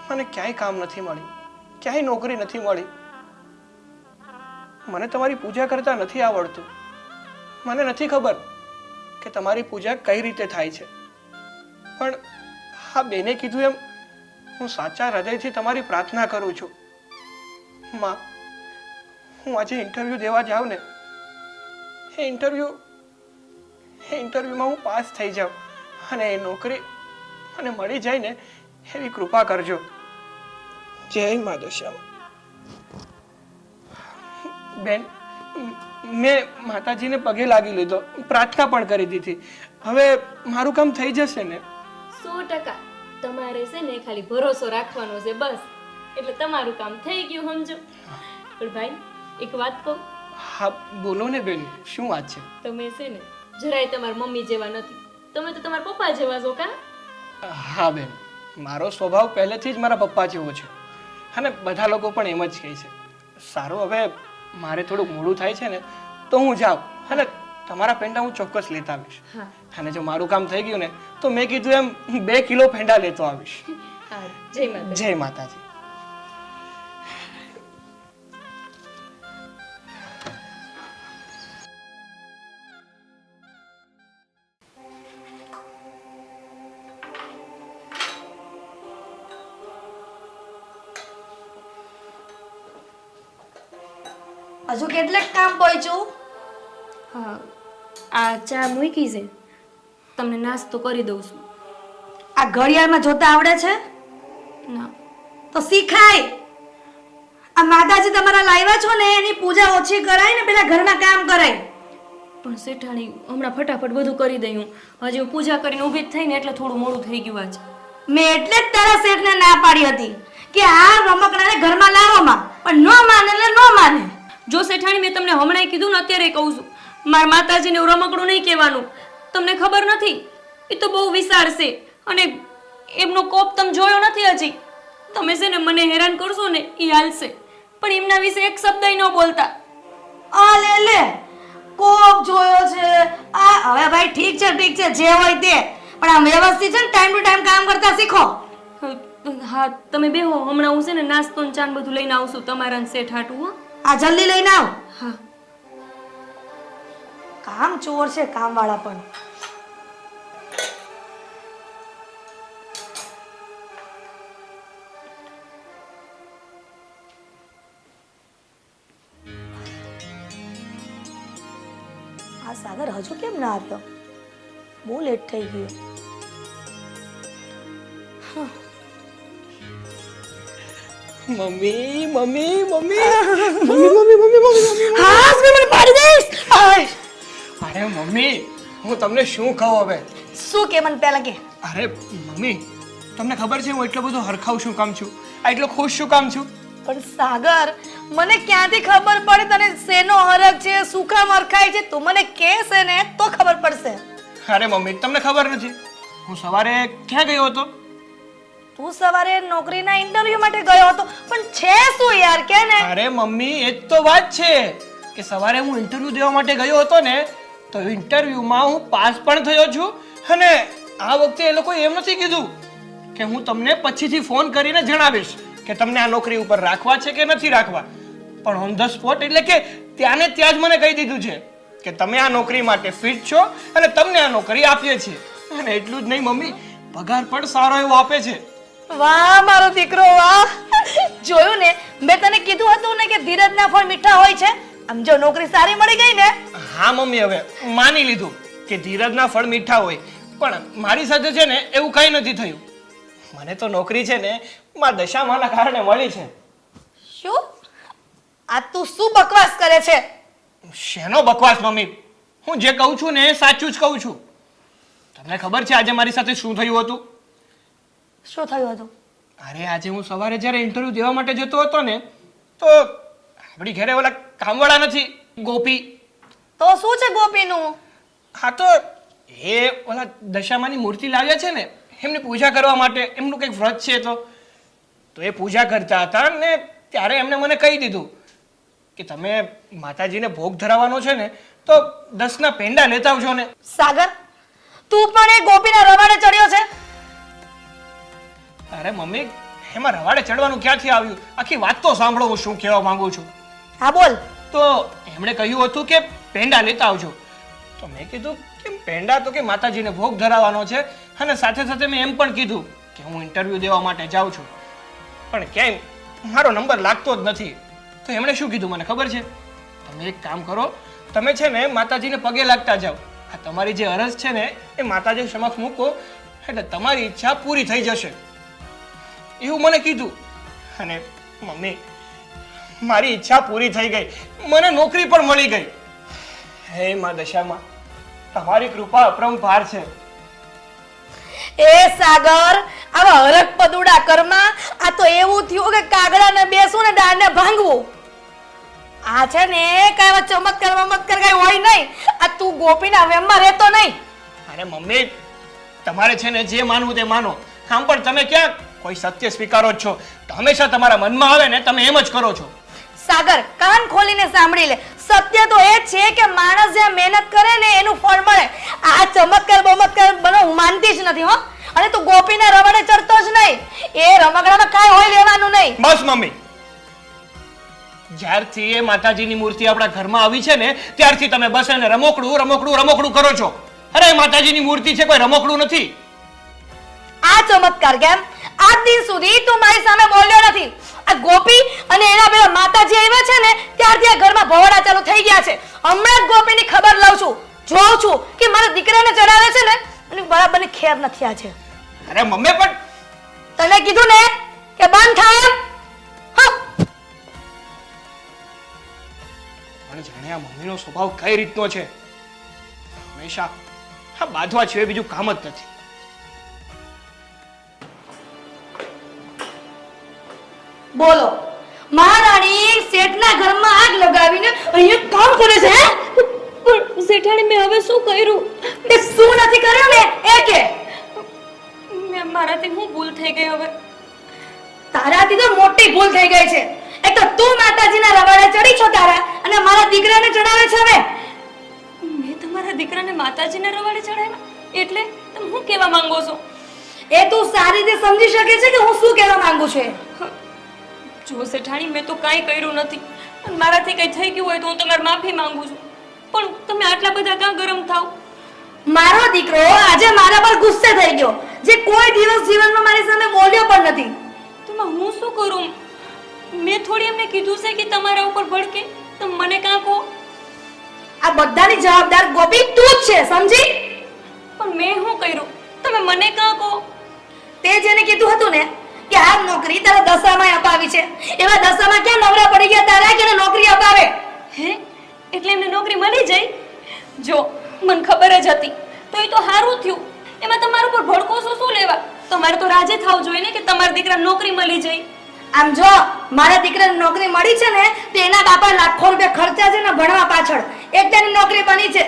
S3: મને ક્યાંય કામ નથી મળ્યું, ક્યાંય નોકરી નથી મળી. મને તમારી પૂજા કરતા નથી આવડતું. મને નથી ખબર કે તમારી પૂજા કઈ રીતે થાય છે. પણ હા, બેને કીધું એમ હું સાચા હૃદયથી તમારી પ્રાર્થના કરું છું. માં, હું આજે ઇન્ટરવ્યૂ દેવા જાઉં ને, એ ઇન્ટરવ્યૂમાં હું પાસ થઈ જાઉં અને એ નોકરી મને મળી જાય ને એવી કૃપા કરજો. જય મા દશામાં. બેન, મેં માતાજીને પગે લાગી લીધો, પ્રાર્થના પણ કરી દીધી. હવે મારું કામ થઈ જશે ને?
S4: 100%. તમારે છે ને ખાલી ભરોસો રાખવાનો છે બસ. એટલે તમારું કામ થઈ ગયું સમજો. પણ ભાઈ એક વાત કહું?
S3: હા બોલો ને બેન, શું વાત છે?
S4: તમે છે ને જરાય તમારા મમ્મી જેવા નથી. તમે તો તમારા પપ્પા જેવા છો કા?
S3: હા બેન, મારો સ્વભાવ પહેલેથી જ મારા પપ્પા જેવો છે અને બધા લોકો પણ એમ જ કહે છે. સારું, હવે મારે થોડુંક મોડું થાય છે ને તો હું જાઉં અને તમારા પેંડા હું ચોક્કસ લેતા આવીશ. અને જો મારું કામ થઈ ગયું ને તો મેં કીધું એમ 2 કિલો પેંડા લેતો આવીશ.
S4: જય માતા.
S3: જય માતાજી.
S2: હજુ કેટલેક કામ પહોંચ્યું?
S4: હા, આ ચા મૂકી છે. તમને નાસ્તો કરી દઉં છું.
S2: આ ઘડિયાળમાં જોતા આવડે છે?
S4: ના.
S2: તો શીખાય. આ માતાજી તમારા લાવ્યા છો ને એની પૂજા ઓછી કરાય ને પેલા ઘરના કામ કરાય.
S4: પણ શેઠાણી હમણાં ફટાફટ બધું કરી દઈ હું. હજી હું પૂજા કરીને ઊભી જ થઈ ને એટલે થોડું મોડું થઈ ગયું આજ.
S2: મેં એટલે જ તારા શેઠને ના પાડી હતી કે આ રમકડાને ઘરમાં લાવવામાં, પણ ન માને એટલે ન માને.
S4: જો શેઠાણી, મેં તમને હમણાં કીધું ને અત્યારે કહું છું, મારા માતાજીને એવું રમકડું નહીં કહેવાનું. તમને ખબર નથી, એ તો બહુ વિશાળ છે અને એમનો કોપ તમે જોયો નથી હજી. તમે છે ને મને હેરાન કરશો ને એ હાલશે, પણ એમના વિશે એક શબ્દ ન બોલતા.
S2: આ લે કોપ જોયો છે. આ હવે ભાઈ ઠીક છે જે હોય તે, પણ આ વ્યવસ્થિત છે ને ટાઈમ ટુ ટાઈમ કામ કરતા શીખો.
S4: હા તમે બેહો, હમણાં હું છે ને નાસ્તો ને ચાન બધું લઈને આવશું તમારા શેઠ હાટું. હો,
S2: આ જલ્દી લઈને આવ.
S4: હા.
S2: કામ ચોર છે કામ વાળા પણ. આ સાગર હજુ કેમ ના આવ્યો? બહુ લેટ થઈ ગયું.
S3: Mummy mummy mummy mummy mummy mummy.
S2: હા મને પાડી દઈશ.
S3: અરે મમ્મી, હું તમને શું કહું હવે?
S2: શું કે મને પહેલા કે?
S3: અરે મમ્મી, તમને ખબર છે હું એટલો બધો હરખાવ શું કામ છું, એટલો ખુશ શું કામ છું?
S2: પણ સાગર, મને ક્યાંથી ખબર પડે તને શેનો હરખ છે, શું કામ હરખાય છે? તું મને કહેશે ને તો ખબર પડશે.
S3: અરે મમ્મી, તમને ખબર નથી હું સવારે ક્યાં ગયો હતો?
S2: તું સવારે નોકરીના ઇન્ટરવ્યુ માટે ગયો હતો, પણ છે શું યાર કે ને?
S3: અરે મમ્મી, એ જ તો વાત છે કે સવારે હું ઇન્ટરવ્યુ દેવા માટે ગયો હતો ને તો ઇન્ટરવ્યુમાં હું પાસ પણ થયો છું અને આ વખતે એ લોકો એમ નથી કીધું કે હું તમને પછીથી ફોન કરીને જણાવીશ કે તમને આ નોકરી ઉપર રાખવા છે કે નથી રાખવા. પણ ઓન ધ સ્પોટ એટલે કે ત્યાં ને ત્યાં જ મને કહી દીધું છે કે તમે આ નોકરી માટે ફિટ છો અને તમને આ નોકરી આપીએ છીએ. અને એટલું જ નહીં મમ્મી, પગાર પણ સારો એવો આપે છે.
S2: વાહ મારો દીકરો વાહ. જોયું ને, મેં તને કીધું હતું ને કે ધીરજના ફળ મીઠા હોય છે. આમ જો નોકરી સારી મળી ગઈ ને.
S3: હા મમ્મી, હવે માની લીધું કે ધીરજના ફળ મીઠા હોય, પણ મારી સાથે છે ને એવું કંઈ નથી થયું. મને તો નોકરી છે ને માં દશામાના કારણે મળી છે.
S2: શું? આ તું શું બકવાસ કરે છે?
S3: શેનો બકવાસ મમ્મી? હું જે કહું છું ને એ સાચું જ કહું છું. તમને ખબર છે આજે મારી સાથે શું થયું હતું?
S2: શું થયું હતું?
S3: અરે આજે હું સવારે જ્યારે ઇન્ટરવ્યુ દેવા માટે જતો હતો ને, તો આપણી ઘરે ઓલા કામવાળા નથી ગોપી,
S2: તો શું છે ગોપીનું?
S3: હા તો એ ઓલા દશામાની મૂર્તિ લાવ્યા છે ને એમની પૂજા કરવા માટે, એમનું કંઈક વ્રત છે તો એ પૂજા કરતા હતા ને ત્યારે એમણે મને કહી દીધું કે તમે માતાજીને ભોગ ધરાવવાનો છે ને તો 10ના પેંડા લેતા આવજો ને.
S2: સાગર, તું પણ એ ગોપીના રવાડે ચડ્યો છે?
S3: અરે મમ્મી, એમાં રવાડે ચડવાનું ક્યાંથી આવ્યું? આખી વાત તો સાંભળો, હું શું કહેવા માંગુ છું.
S2: હા બોલ.
S3: તો એમણે કહ્યું હતું કે પેંડા લેતા આવજો. તો મેં કીધું કે પેંડા તો કે માતાજીને ભોગ ધરાવવાનો છે, અને સાથે સાથે મેં એમ પણ કીધું કે હું ઇન્ટરવ્યુ દેવા માટે જાઉં છું, પણ ક્યાંય મારો નંબર લાગતો જ નથી. તો એમણે શું કીધું મને ખબર છે? તમે એક કામ કરો, તમે છે ને માતાજીને પગે લાગતા જાઓ. આ તમારી જે અરજ છે ને એ માતાજી સમક્ષ મૂકો એટલે તમારી ઈચ્છા પૂરી થઈ જશે, એવું મને કીધું. અને મમ્મી, મારી ઈચ્છા પૂરી થઈ ગઈ, મને નોકરી પણ મળી ગઈ. હે માં દશામાં, તમારી કૃપા અપરંપાર છે.
S2: એ સાગર, આવા હરક પદુડા કરમાં આ તો એવું થયું કે કાગડાને બેસવું ને ડાળને ભાંગવું. આ છે ને કઈ એવા ચમત્કાર વમત્કાર કઈ હોય નહીં. આ તું ગોપીના વેમમાં રહેતો નહીં.
S3: અરે મમ્મી, તમારે છે ને જે માનવું તે માનો. આમ પણ તમે ક્યાં કોઈ સત્ય સ્વીકારો જ છો? તો હંમેશા તમારા મનમાં આવે ને તમે એમ જ કરો છો.
S2: સાગર, કાન ખોલીને સાંભળી લે. સત્ય તો એ જ છે કે માણસ જ્યાં મહેનત કરે ને એનું ફળ મળે. આ ચમત્કાર બમત્કાર બનો હું માનતી જ નથી હો. અને તું ગોપીના રવાડે ચડતો જ નહીં. એ રમકડામાં કાંઈ હોય લેવાનું નહીં.
S3: બસ મમ્મી, જ્યારથી એ માતાજીની મૂર્તિ આપણા ઘરમાં આવી છે ને ત્યારથી તમે બસ એને રમોકડું રમોકડું રમોકડું કરો છો. અરે માતાજીની મૂર્તિ છે, કોઈ રમોકડું નથી.
S2: આ ચમત્કાર કેમ? આજ દિન સુધી તું મારી સામે બોલ્યો નથી. આ ગોપી અને એના પેલા માતાજી આવ્યા છે ને ત્યારથી આ ઘરમાં ભવાડા ચાલુ થઈ ગયા છે. હમણાં જ ગોપીની ખબર લઉં છું, જોઉં છું કે મારા દીકરાને ચડાવે છે ને અને બરાબરની ખેર નથી આજે.
S3: અરે મમ્મી, પણ
S2: તને કીધું ને કે બંધ થાય એમ. હા,
S3: પણ જાણે આ મમ્મીનો સ્વભાવ કઈ રીતનો છે. હંમેશા આ બાંધવા સિવાય બીજું કામ જ નથી.
S2: બોલો, મહારાણી શેઠના ઘરમાં આગ લગાવીને અહીંયા કામ કરે છે.
S4: પણ શેઠાણી, મેં હવે શું કર્યું?
S2: તે શું નથી કર્યું ને એ કે.
S4: મારાથી હું ભૂલ થઈ ગઈ હવે?
S2: તારાથી તો મોટી ભૂલ થઈ ગઈ છે. એક તો તું માતાજીના રવાડે ચડી છો તારા અને મારા દીકરાને ચડાવે છે. હવે
S4: મેં તમારા દીકરાને માતાજીના રવાડે ચડાવ્યા? એટલે તમે શું કહેવા માંગો છો?
S2: એ તું સારી રીતે સમજી શકે છે કે હું શું કહેવા માંગુ છું.
S4: જો શેઠાણી, મેં તો કાંઈ કર્યું નથી. મારાથી કંઈ થઈ ગયું હોય તો હું તમારી માફી માંગુ છું, પણ તમે આટલા બધા કાં ગરમ થાવ?
S2: મારો દીકરો આજે મારા પર ગુસ્સે થઈ ગયો, જે કોઈ દિવસ જીવનમાં મારી સામે બોલ્યો પણ નથી.
S4: તો હું શું કરું? મેં થોડી એમને કીધું છે કે તમારા ઉપર ભડકે, તમે મને કાં કહો?
S2: આ બધાની જવાબદાર ગોપી તું જ છે, સમજી?
S4: પણ મેં શું કર્યું? તમે મને કાં કહો?
S2: તે જેને કીધું હતું ને કે આ નોકરી તારા દશામાં અપાવી છે, એવા દશામાં ક્યાં નવરા પડી ગયા તારા કે નોકરી અપાવે?
S4: હે, એટલે એમને નોકરી મળી જાય? જો મને ખબર જ હતી તો એ તો સારું થયું. એમાં તમારા ઉપર ભડકો શું લેવા? તમારે તો રાજી થવું જોઈએ ને કે તમારા દીકરાને નોકરી મળી જાય.
S2: આમ જો મારા દીકરાને નોકરી મળી છે ને તો એના બાપા લાખો રૂપિયા ખર્ચા છે ને ભણવા પાછળ, એટલે એની નોકરી બની છે,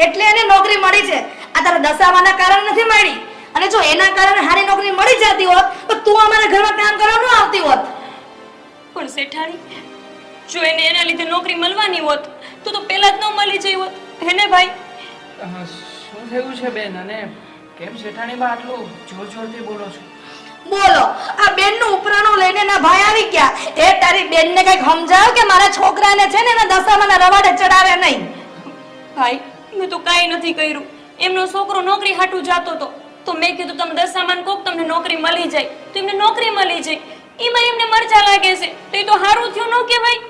S2: એટલે એને નોકરી મળી છે. આ તારા દશામાના કારણે નથી મળી. અને જો એના કારણે હારી નોકરી મળી જતી હોત તો તું અમારા ઘરમાં કામ કરવા ન આવતી હોત.
S4: પણ શેઠાણી, જો એને એના લીધે નોકરી મળવાની હોત તો પહેલા જ ન મળી જઈ હોત. હેને ભાઈ?
S5: શું થયું છે બેન? અને કેમ શેઠાણી બા આટલું જોર જોરથી બોલો છો?
S2: બોલો આ બેનનું ઉપરાણું લઈને ના ભાઈ આવી ગયા. એ તારી બેનને કઈક સમજાવ કે મારા છોકરાને છે ને એના દશામાના રવાડે ચડાવે નહીં.
S4: ભાઈ મેં તો કાંઈ નથી કર્યું. એમનો છોકરો નોકરી હાટું જાતો હતો તો મેં કીધું તમે દશામાન કોક તમને નોકરી મળી જાય તો એમને નોકરી મળી જાય. એમાં એમને મરચા લાગે છે તો એ તો સારું થયું ન કહેવાય.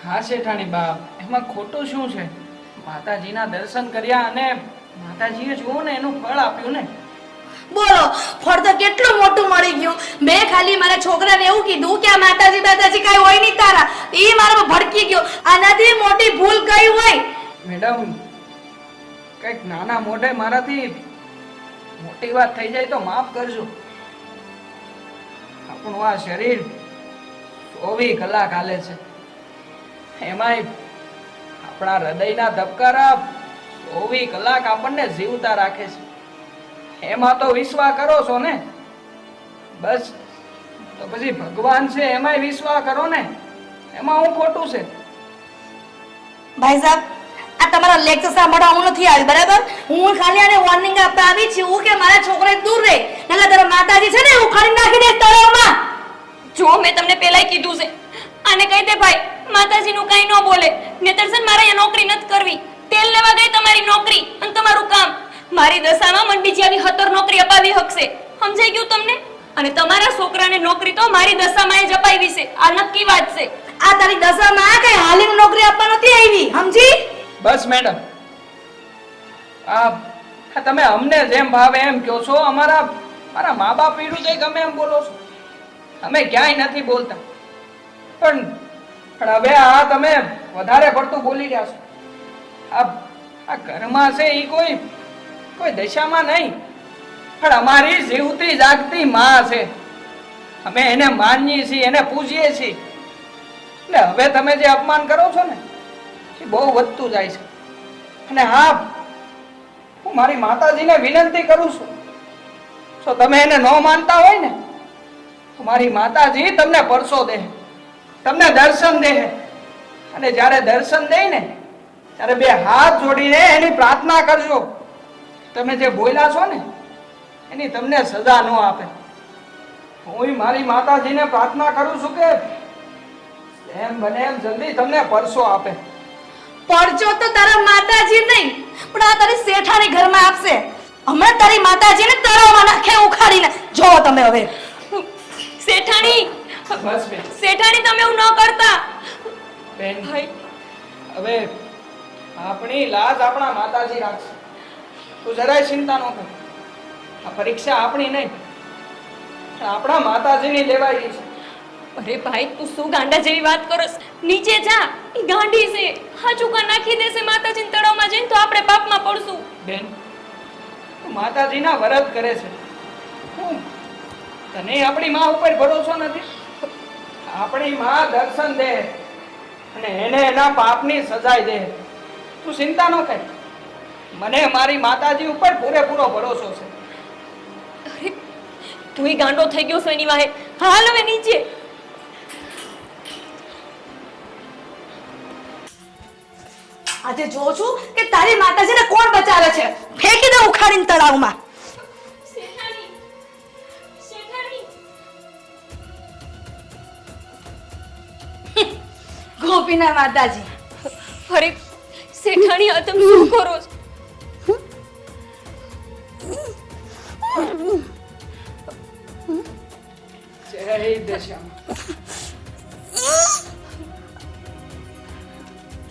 S5: હા શેઠાણી બા, એમાં ખોટું શું છે? માતાજીના દર્શન કર્યા અને માતાજીએ જોવું ને એનું ફળ આપ્યું ને.
S2: બોલો ફળ તો કેટલું મોટું મળી ગયું. મેં ખાલી મારા છોકરાને એવું કીધું કે આ માતાજી બાતાજી કાંઈ હોય નહીં તારા. એ મારામાં ભડકી ગયો. આનાથી મોટી ભૂલ કઈ હોય?
S5: મેડમ, કંઈક નાના મોઢે મારાથી મોટી વાત થઈ જાય તો માફ કરજો. આપણું આ શરીર 24 કલાક હાલે છે, એમાંય આપણા હૃદયના ધબકારા 24 કલાક આપણને જીવતા રાખે છે. એમાં તો વિશ્વાસ કરો છો ને? બસ તો પછી ભગવાન છે એમાંય વિશ્વાસ કરો ને. એમાં હું ખોટું છે?
S2: ભાઈ સાહેબ આ તમારા લેક્ચર સાંભળવા હું નથી આવી, બરાબર? હું ખાલી આને વોર્નિંગ આપવા આવી છું કે મારા છોકરાને દૂર રહે, નકર તારા માતાજી છે ને હું ખરી નાખી દે તળાવમાં.
S4: જો મેં તમને પહેલાય કીધું છે આને કહી દે ભાઈ માતાજીનું કાંઈ ન બોલે. નહીંતર છે ને મારે અહીંયા નોકરી નથી કરવી. તેલ લેવા ગઈ તમારી નોકરી અને તમારું કામ. મારી દશામાં મને બીજી આવી 17 નોકરી અપાવી હકશે. સમજાઈ ગયું તમને? અને તમારા છોકરાને નોકરી તો મારી દશામાં જ અપાવી છે. આ નક્કી વાત છે.
S2: આ તારી દશામાં કઈ હાલીની નોકરી આપવા નથી આવી, સમજી?
S5: બસ મેડમ, આ તમે અમને જેમ ભાવે એમ કહો છો. મારા મા બાપ વિરુદ્ધ ગમે એમ બોલો છો. અમે ક્યાંય નથી બોલતા, પણ હવે આ તમે વધારે પડતું બોલી રહ્યા છો. આ ઘરમાં છે એ કોઈ દશામાં નહીં, પણ અમારી જીવતી જાગતી માં છે. અમે એને માનીએ છીએ, એને પૂજીએ છીએ. એટલે હવે તમે જે અપમાન કરો છો ને એ બહુ વધતું જાય છે. અને હા, હું મારી માતાજીને વિનંતી કરું છું, જો તમે એને ન માનતા હોય ને તો મારી માતાજી તમને પરસો દે, તમને દર્શન દે. અને જ્યારે દર્શન દે ને ત્યારે 2 હાથ જોડીને એની પ્રાર્થના કરજો. તમે જે બોલ્યા છો ને એની તમને સજા ન આપે. હું મારી માતાજીને પ્રાર્થના કરું છું કે એમ બને એમ જલ્દી તમને પરસો આપે.
S2: પડચો તો તારા માતાજી નહીં પણ આ તારી શેઠાણી ઘરમાં આપશે. હમણાં તારી માતાજીને તળાવમાં નાખે ઉખાડીને. જો તમે હવે
S4: શેઠાણી,
S5: બસ બેન,
S4: શેઠાણી તમે એવું ન કરતા.
S5: બેન,
S4: ભાઈ
S5: હવે આપણી લાજ આપણા માતાજી રાખશે. તું જરાય ચિંતા ન કર. આ પરીક્ષા આપણી નહીં, આપણા માતાજીની લેવાયેલી છે.
S4: અરે ભાઈ તું શું ગાંડા જેવી વાત કરસ? નીચે જા, ઈ ગાંડી છે. હાચુકા નાખી દેશે માતાજીના તળાવમાં જઈને તો આપણે પાપમાં પડશું.
S5: બેન, તું માતાજીના વ્રત કરે છે. તને આપણી માં ઉપર ભરોસો નથી? આપણી માં દર્શન દે અને એને એના પાપની સજાય દે. તું ચિંતા ન કર. મને મારી માતાજી ઉપર પૂરેપૂરો ભરોસો છે.
S4: અરે તું ઈ ગાંડો થઈ ગયો છો એની વાહે. હાલ હવે નીચે.
S2: આજે જોઉં છું કે તારી માતાજીને કોણ બચાવે છે. ફેંકી દે ઉખાડીને તળાવમાં.
S4: શેઠાણી, શેઠાણી.
S2: ગોપીના માતાજી.
S4: અરે શેઠાણી આ તમે શું કરો છો?
S5: જય દશામાં.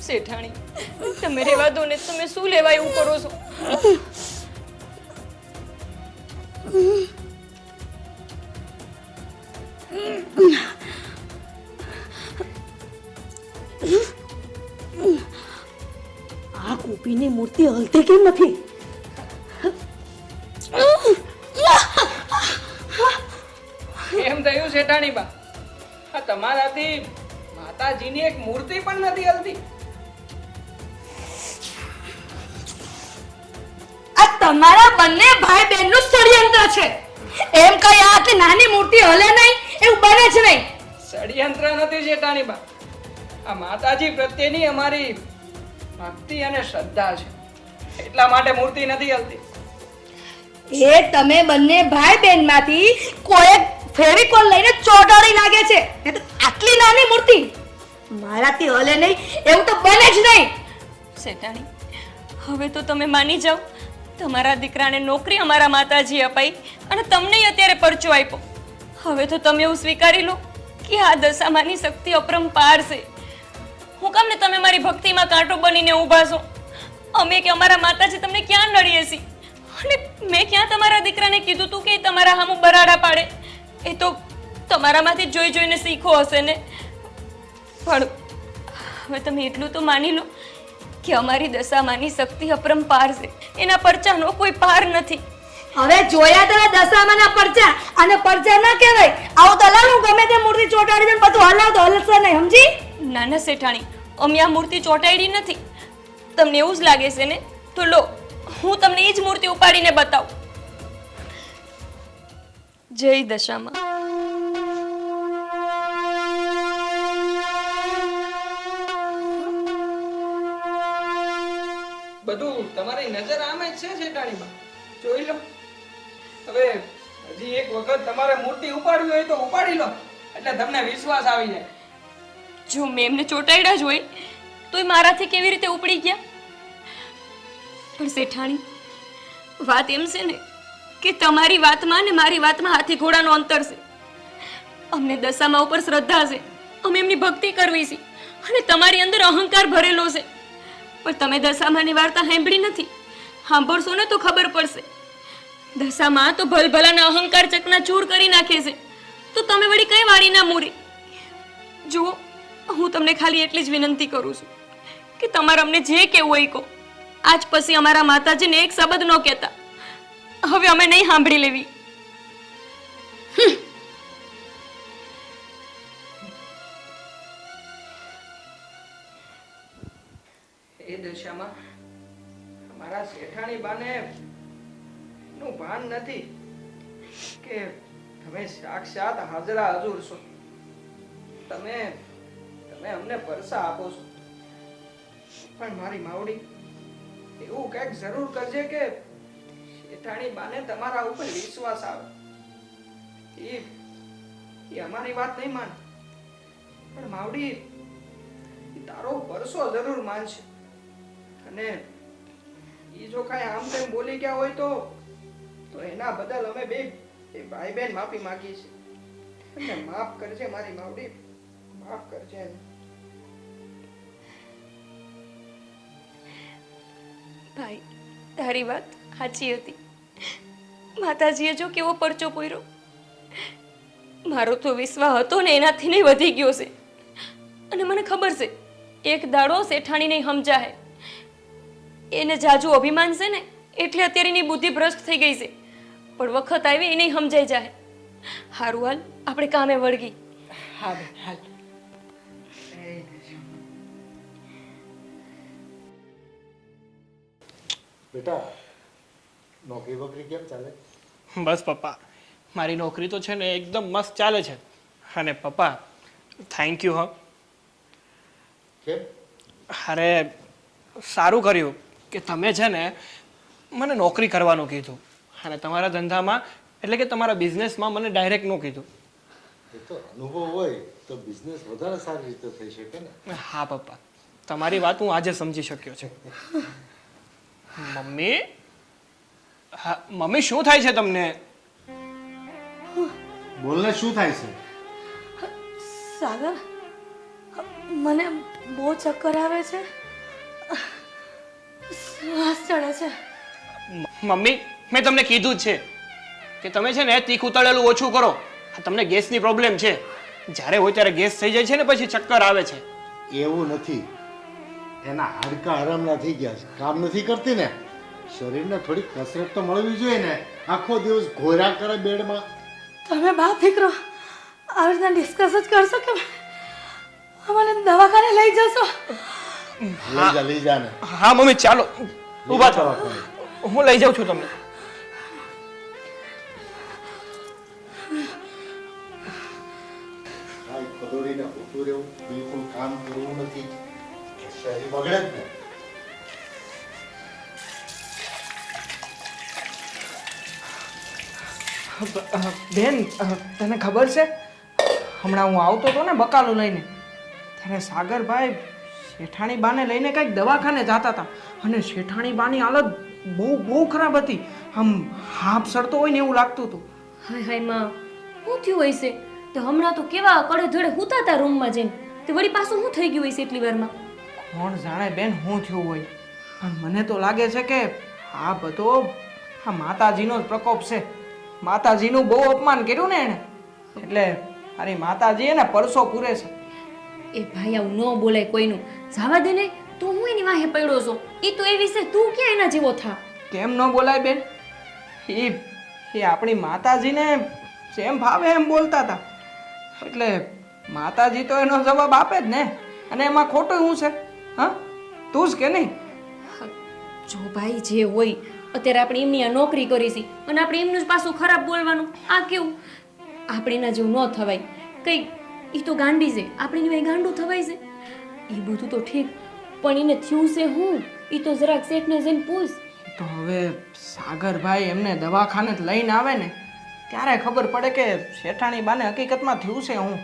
S4: શેઠાણી તમે રેવા દો ને. તમે શું લેવા એવું કરો છો?
S2: આ ગોપીની મૂર્તિ હલતી કેમ નથી?
S5: એમ થયું શેઠાણી બા, આ તમારાથી માતાજીની એક મૂર્તિ પણ નથી હલતી.
S2: આ તમારા બંને ભાઈ બહેનનું ષડયંત્ર છે. એમ કઈ આટલી નાની મૂર્તિ હલે નહીં એવું બને જ નહીં.
S5: ષડયંત્ર નથી શેઠાણી બા, આ માતાજી પ્રત્યેની અમારી ભક્તિ અને શ્રદ્ધા છે, એટલા માટે મૂર્તિ નથી હલતી.
S2: એ તમે બંને ભાઈ બહેનમાંથી કોઈ એક ફેવિકોલ લઈને ચોટાડી લાગે છે. એ તો આટલી નાની મૂર્તિ મારાથી હલે નહીં એવું તો બને જ નહીં.
S4: શેઠાણી, હવે તો તમે માની જાઓ. તમારા દીકરાને નોકરી અમારા માતાજી અપાઈ અને તમને અત્યારે પરચો આપ્યો. હવે તો તમે એવું સ્વીકારી લો કે આ દશામાની શક્તિ અપરંપાર છે. હું કામ ને તમે મારી ભક્તિમાં કાંટો બનીને ઊભા છો? અમે કે અમારા માતાજી તમને ક્યાં નડીએ છીએ? અને મેં ક્યાં તમારા દીકરાને કીધું તું કે તમારા હામું બરાડા પાડે? એ તો તમારામાંથી જોઈ જોઈને શીખો હશે ને. પણ હવે તમે એટલું તો માની લો કે અમારી દશામાની શક્તિ અપરંપાર છે. એના પરચાનો કોઈ પાર નથી.
S2: હવે જોયા તારા દશામાના પરચા અને પરચા ના કહેવાય. આવું તો લાવું ગમે તે મૂર્તિ ચોટાડી દે બધું હલાવતો હલશે નહીં, સમજી?
S4: નાના શેઠાણી, અમે આ મૂર્તિ ચોંટાડી નથી. તમને એવું જ લાગે છે ને? તો લો, હું તમને એ જ મૂર્તિ ઉપાડીને બતાવું. જય દશામાં.
S5: બધું તમારી નજર આમે જ છે શેઠાણીમાં, જોઈ લો. હવે હજી એક વખત તમારે મૂર્તિ ઉપાડવી હોય તો ઉપાડી લો, એટલે તમને વિશ્વાસ આવી જાય.
S4: જો મેં એમને ચોંટાડ્યા જ હોય તો એ મારાથી કેવી રીતે ઉપડી ગયા? પણ શેઠાણી, વાત એમ છે ને કે તમારી વાતમાં ને મારી વાતમાં હાથી ઘોડાનો અંતર છે. અમને દશામાં ઉપર શ્રદ્ધા છે, અમે એમની ભક્તિ કરવી છે, અને તમારી અંદર અહંકાર ભરેલો છે. પણ તમે દશામાની વાર્તા સાંભળી નથી. સાંભળશો ને તો ખબર પડશે. દશામાં તો ભલભલાના અહંકાર ચકનાચૂર કરી નાખે છે, તો તમે વળી કઈ વાળી ના મૂરી? જુઓ, હું તમને ખાલી એટલી જ વિનંતી કરું છું કે તમારે અમને જે કહેવું હોય કહો. આજ પછી અમારા માતાજીને એક શબ્દ ન કહેતા. હવે અમે નહીં સાંભળી લેવી.
S5: એ દશામાં મારા શેઠાણી બાને નું ભાન નથી કે તમે સાક્ષાત હાજરા હજુર છો. તમે અમને પરસા આપો છો, પણ મારી માવડી એવું કંઈક જરૂર કરજે કે શેઠાણી બાને તમારા ઉપર વિશ્વાસ આવે. એ અમારી વાત નહીં માને, પણ માવડી તારો પરસો જરૂર માનશે. અને એ જો કાંઈ આમ તેમ બોલી ગયા હોય તો એના બદલ અમે બે ભાઈ બહેન માફી માંગીએ છીએ. અને માફ કરજે મારી માવડી, માફ કરજે.
S4: ભાઈ, તારી વાત સાચી હતી. માતાજીએ જો કેવો પરચો પૂર્યો, મારો તો વિશ્વાસ હતો ને એનાથી નહીં વધી ગયો છે. અને મને ખબર છે એક દાડો શેઠાણી નહીં સમજાય. એને જાજુ અભિમાન છે ને એટલે અત્યારે એની બુદ્ધિ ભ્રષ્ટ થઈ ગઈ છે. પણ વખત આવી એ નહીં સમજાઈ જાય. હારું, હાલ આપણે કામે વળગી.
S5: હા બેન, હાલ.
S1: બેટા, નોકરી વોકરી કેમ ચાલે?
S3: બસ પપ્પા, મારી નોકરી તો છે ને એકદમ મસ્ત ચાલે છે. અને પપ્પા, થેન્ક યુ. હા,
S1: કેમ?
S3: અરે સારું કર્યું કે તમે છે ને મને નોકરી કરવાનું કીધું, અને તમારા ધંધામાં એટલે કે તમારા બિઝનેસમાં મને ડાયરેક્ટ ન કીધું.
S1: એ તો અનુભવ હોય તો બિઝનેસ વધારે સારી રીતે થઈ શકે ને.
S3: હા પપ્પા, તમારી વાત હું આજે સમજી શક્યો છું. મમ્મી, હા મમ્મી, શું થાય છે તમને?
S1: બોલને, શું થાય છે?
S2: સાગર, મને બહુ ચક્કર આવે છે, શ્વાસ ચડે છે.
S3: મમ્મી, મેં તમને કીધું જ છે કે તમે છે ને તીખું તળેલું ઓછું કરો. તમને ગેસની પ્રોબ્લેમ છે. જ્યારે હોય ત્યારે ગેસ થઈ જાય છે ને પછી ચક્કર આવે છે.
S1: એવું નથી, એના હાડકા હરામના થઈ ગયા છે, કામ નથી કરતી ને. શરીરને થોડી કસરત તો મળવી જોઈએ ને. આખો દિવસ ઘોરા કરે બેડમાં.
S2: તમે બા ફિકરો આવી રીતના ડિસ્કસ જ કરશો કે મને દવાખાને લઈ જશો?
S1: લઈ જા ને.
S3: હા મમ્મી, ચાલો ઊભા થો, હું લઈ જાઉં છું તમને.
S1: પદોડીને ઊભું રહેવું, બિલકુલ કામ કરવું નથી, શરીર બગડે જ ને.
S5: બેન તને ખબર છે હમણાં હું આવતો હતો ને બકાલું લઈને ત્યારે સાગરભાઈ શેઠાણી બાને લઈને કંઈક દવાખાને જતા હતા અને શેઠાણી બાની હાલત બહુ ખરાબ હતી આમ હાફ સડતો હોય ને એવું લાગતું હતું.
S4: હાય હાય માં, શું થયું હોય છે? તો હમણાં તો કેવા કડે ધડે હુતા હતા રૂમમાં જઈને, તે વળી પાછું શું થઈ ગયું હોય છે એટલી વારમાં?
S5: કોણ જાણે બેન શું થયું હોય, પણ મને તો લાગે છે કે આ બધો આ માતાજીનો જ પ્રકોપ છે. માતાજીનું બહુ અપમાન કર્યું ને એણે, એટલે અરે માતાજી એને પરસો પૂરે છે.
S4: એ ભાઈ આવું ન બોલાય કોઈનું, જવા દે ને. તું હું એની વાહે પડ્યો છો, એ તો એ વિશે તું ક્યાં એના જેવો થા?
S5: કેમ ન બોલાય બેન? એ આપણી માતાજીને જેમ ભાવે એમ બોલતા હતા, એટલે માતાજી તો એનો જવાબ આપે જ ને. અને એમાં ખોટું શું છે? હા, તું જ કે નહીં?
S4: જો ભાઈ જે હોય, અત્યારે આપણે એમની આ નોકરી કરી છે અને આપણે એમનું જ પાછું ખરાબ બોલવાનું, આ કેવું? આપણે એના જેવું ન થવાય. કઈ એ તો ગાંડી છે, આપણે એની વાંહે ગાંડું થવાય છે. એ બધું તો ઠીક, પણ એને થયું છે હું, એ તો જરાક શેઠને જઈને પૂછ.
S5: તો હવે સાગરભાઈ એમને દવાખાને જ લઈને આવે ને ત્યારે ખબર પડે કે શેઠાણી બાને હકીકતમાં થયું છે હું.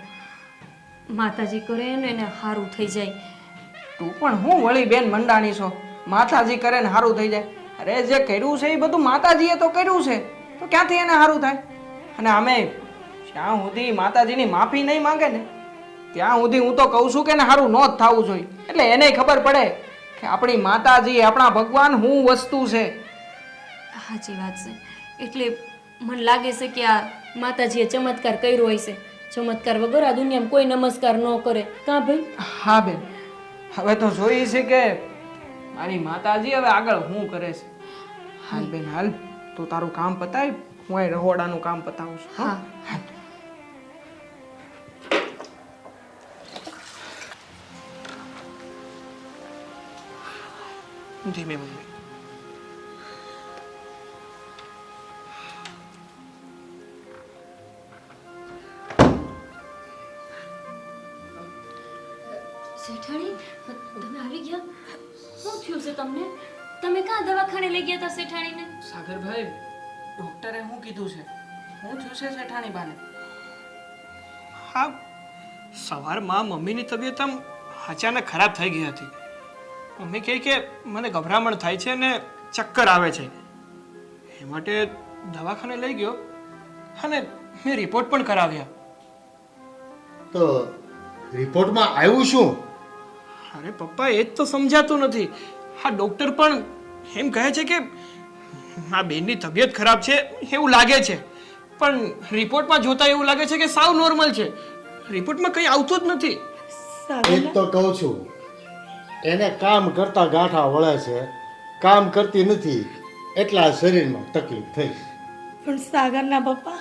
S4: માતાજી કરે ને એને સારું થઈ જાય.
S5: તું પણ હું વળી બેન મંડાણી છો, માતાજી કરે ને સારું થઈ જાય? અરે જે કર્યું છે એ બધું માતાજીએ તો કર્યું છે, તો ક્યાંથી એને સારું થાય? અને અમે જ્યાં સુધી માતાજીની માફી નહીં માંગે ને ત્યાં સુધી હું તો કહું છું કે ને સારું ન જ થવું જોઈએ. એટલે એને ખબર પડે કે આપણી માતાજી આપણા ભગવાન શું વસ્તુ છે.
S4: સાચી વાત છે. એટલે મને લાગે છે કે આ માતાજીએ ચમત્કાર કર્યો હોય છે. ચમત્કાર વગર આ દુનિયામાં કોઈ નમસ્કાર ન કરે, કાં ભાઈ?
S5: હા બેન, હવે તો જોઈએ છે કે મારી માતાજી હવે આગળ શું કરે છે. હાલ બેન હાલ, તો તારું કામ પતાય, હું અહીં રહોડાનું કામ પતાવું છું.
S4: હા.
S3: ધીમે મમ્મી.
S4: શેઠાણી, તમે આવી ગયા? શું થયું છે તમને? તમે ક્યાં દવાખાને લઈ ગયા હતા શેઠાણીને?
S5: સાગરભાઈ, ડોક્ટરે શું કીધું છે? શું થયું છે શેઠાણી બાને?
S3: હા, સવારમાં મમ્મીની તબિયત આમ અચાનક ખરાબ થઈ ગઈ હતી. મમ્મી કહે કે મને ગભરામણ થાય છે અને ચક્કર આવે છે. એ માટે દવાખાને લઈ ગયો અને મેં રિપોર્ટ પણ કરાવ્યા.
S1: તો રિપોર્ટમાં આવ્યું શું?
S3: અરે પપ્પા, એ જ તો સમજાતું નથી. હા, ડૉક્ટર પણ એમ કહે છે કે આ બેનની તબિયત ખરાબ છે એવું લાગે છે, પણ રિપોર્ટમાં જોતા એવું લાગે છે કે સાવ નોર્મલ છે. રિપોર્ટમાં કંઈ આવતું જ નથી.
S1: એ જ તો કહું છું, એને કામ કરતા ગાંઠા વળે છે, કામ કરતી નથી, એટલા શરીરમાં તકલીફ થઈ.
S2: પણ સાગરના પપ્પા,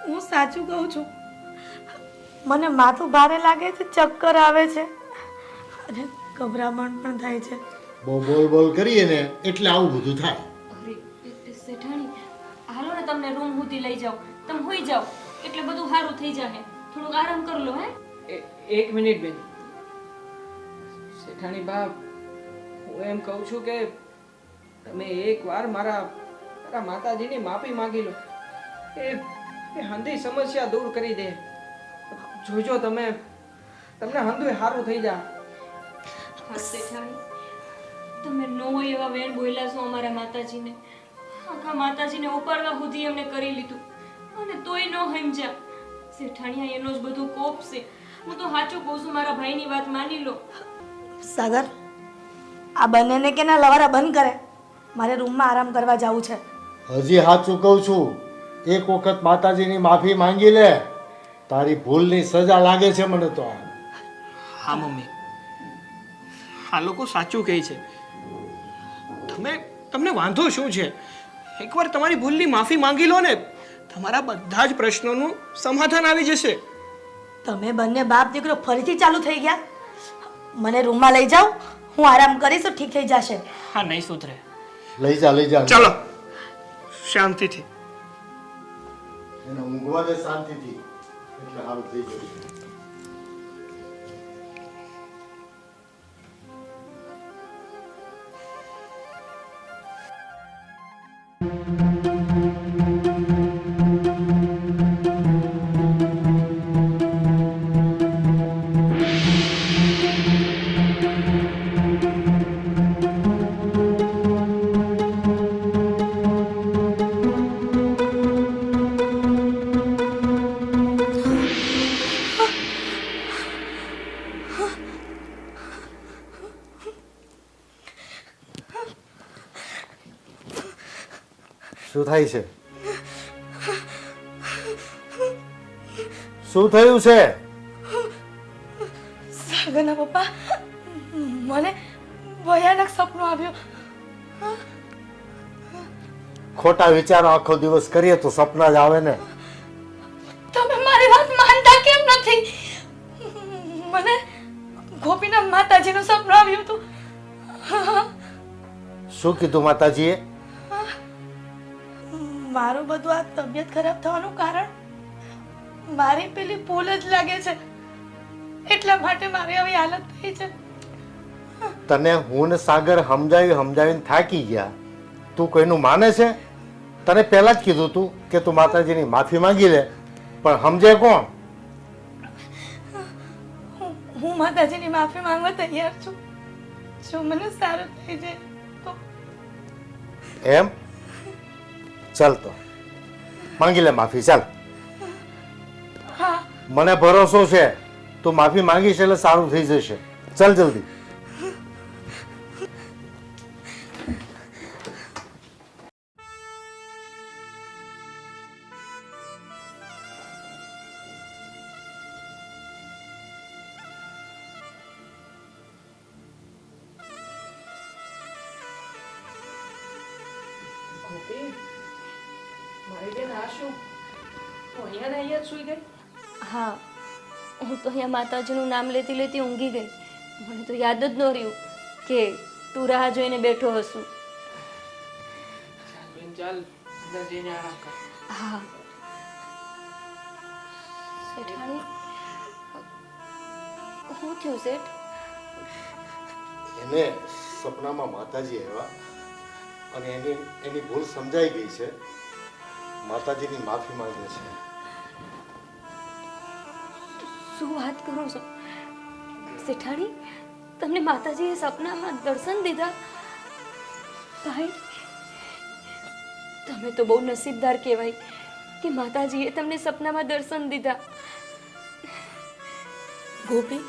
S2: હું સાચું કહું છું, મને માથું ભારે લાગે છે, ચક્કર આવે છે અને ગભરામણ પણ થાય છે.
S1: બહુ બોલ કરીએ ને એટલે આવું બધું થાય.
S4: અરે શેઠાણી, હાલો ને તમને રૂમ સુધી લઈ જાઓ. તમે હોઈ જાઓ એટલે બધું સારું થઈ જાય. થોડુંક આરામ કરી લો. હે,
S5: એક મિનિટ બેન. શેઠાણી બા, હું એમ કહું છું કે તમે એકવાર મારા માતાજીની માફી માંગી લો. એ હંધી સમસ્યા દૂર કરી દે. જોજો તમને હંધુય સારું થઈ જાય.
S4: હા શેઠાણી, તમે નો હોય એવા વેણ બોલ્યા છો અમારા માતાજીને. આખા માતાજીને ઉપાડવા સુધી એમને કરી લીધું અને તોય ન સમજ્યા. શેઠાણી, આ એનો જ બધું કોપ છે. હું તો સાચું કહું છું, મારા ભાઈની વાત માની લો.
S2: સાગર, આ બંનેને કે ના લવારા બંધ કરે. મારે રૂમમાં આરામ કરવા જવું છે.
S1: હજી સાચું કહું છું, એક વખત માતાજીની માફી માંગી લે, તારી ભૂલની સજા લાગે છે મને તો.
S3: હા મમ્મી, આ લોકો સાચું કહે છે. તમને વાંધો શું છે? એકવાર તમારી ભૂલની માફી માંગી લો ને, તમારા બધા જ પ્રશ્નોનું સમાધાન આવી જશે.
S2: તમે બંને બાપ દીકરો ફરીથી ચાલુ થઈ ગયા. મને રૂમમાં લઈ જાઓ, હું આરામ કરીશ તો ઠીક થઈ જશે.
S3: હા, નહીં સુધરે.
S1: લઈ જા.
S3: ચાલો, શાંતિથી.
S1: એને ઊંઘવા દે શાંતિથી, એટલે સારું થઈ જશે. શું થાય છે? શું થયું છે?
S2: સાગરના પપ્પા, મને ભયાનક સપનું આવ્યું.
S1: ખોટા વિચારો આખો દિવસ કરીએ તો સપના જ આવે ને.
S2: તમે મારી વાત માનતા કેમ નથી? મને ગોપીના માતાજીનું સપનું આવ્યું હતું.
S1: શું કીધું માતાજીએ?
S2: મારું બધું આ તબિયત ખરાબ થવાનું કારણ મારી પેલી ભૂલ જ લાગે છે. એટલા માટે મારી આવી હાલત થઈ છે.
S1: તને હું ને સાગર સમજાવીને થાકી ગયા. તું કોઈનું માને છે? તને પહેલા જ કીધું તું કે તું માતાજીની માફી માંગી લે, પણ સમજે કોણ?
S2: હું માતાજીની માફી માંગવા તૈયાર છું. જો મને સારું થઈ જાય તો.
S1: એમ? ચાલ તો માંગી લે માફી. ચાલ,
S2: હા,
S1: મને ભરોસો છે તું માફી માંગીશ એટલે સારું થઈ જશે. ચાલ જલ્દી.
S5: ગોપી, મારી બેન આ શું? તું અહીંયા ને અહીંયા જ સૂઈ ગઈ?
S4: હા, હું તો અહીંયા માતાજીનું નામ લેતી લેતી ઊંઘી ગઈ. મને તો યાદ જ ન રહ્યું કે તું રાહ જોઈને બેઠો હશું.
S5: ચાલ બેન ચાલ, અંદર જઈને આરામ કર.
S4: હા શેઠાણી, શું થયું શેઠ?
S1: એને સપનામાં માતાજી આવ્યા અને એની ભૂલ સમજાઈ ગઈ છે. માતાજીની માફી માંગે છે.
S4: શું વાત કરો છો શેઠાણી? તમને માતાજીએ સપનામાં દર્શન દીધા? ભાઈ, તમે તો બહુ નસીબદાર કહેવાય કે માતાજીએ તમને સપનામાં દર્શન દીધા.
S2: ગોપી,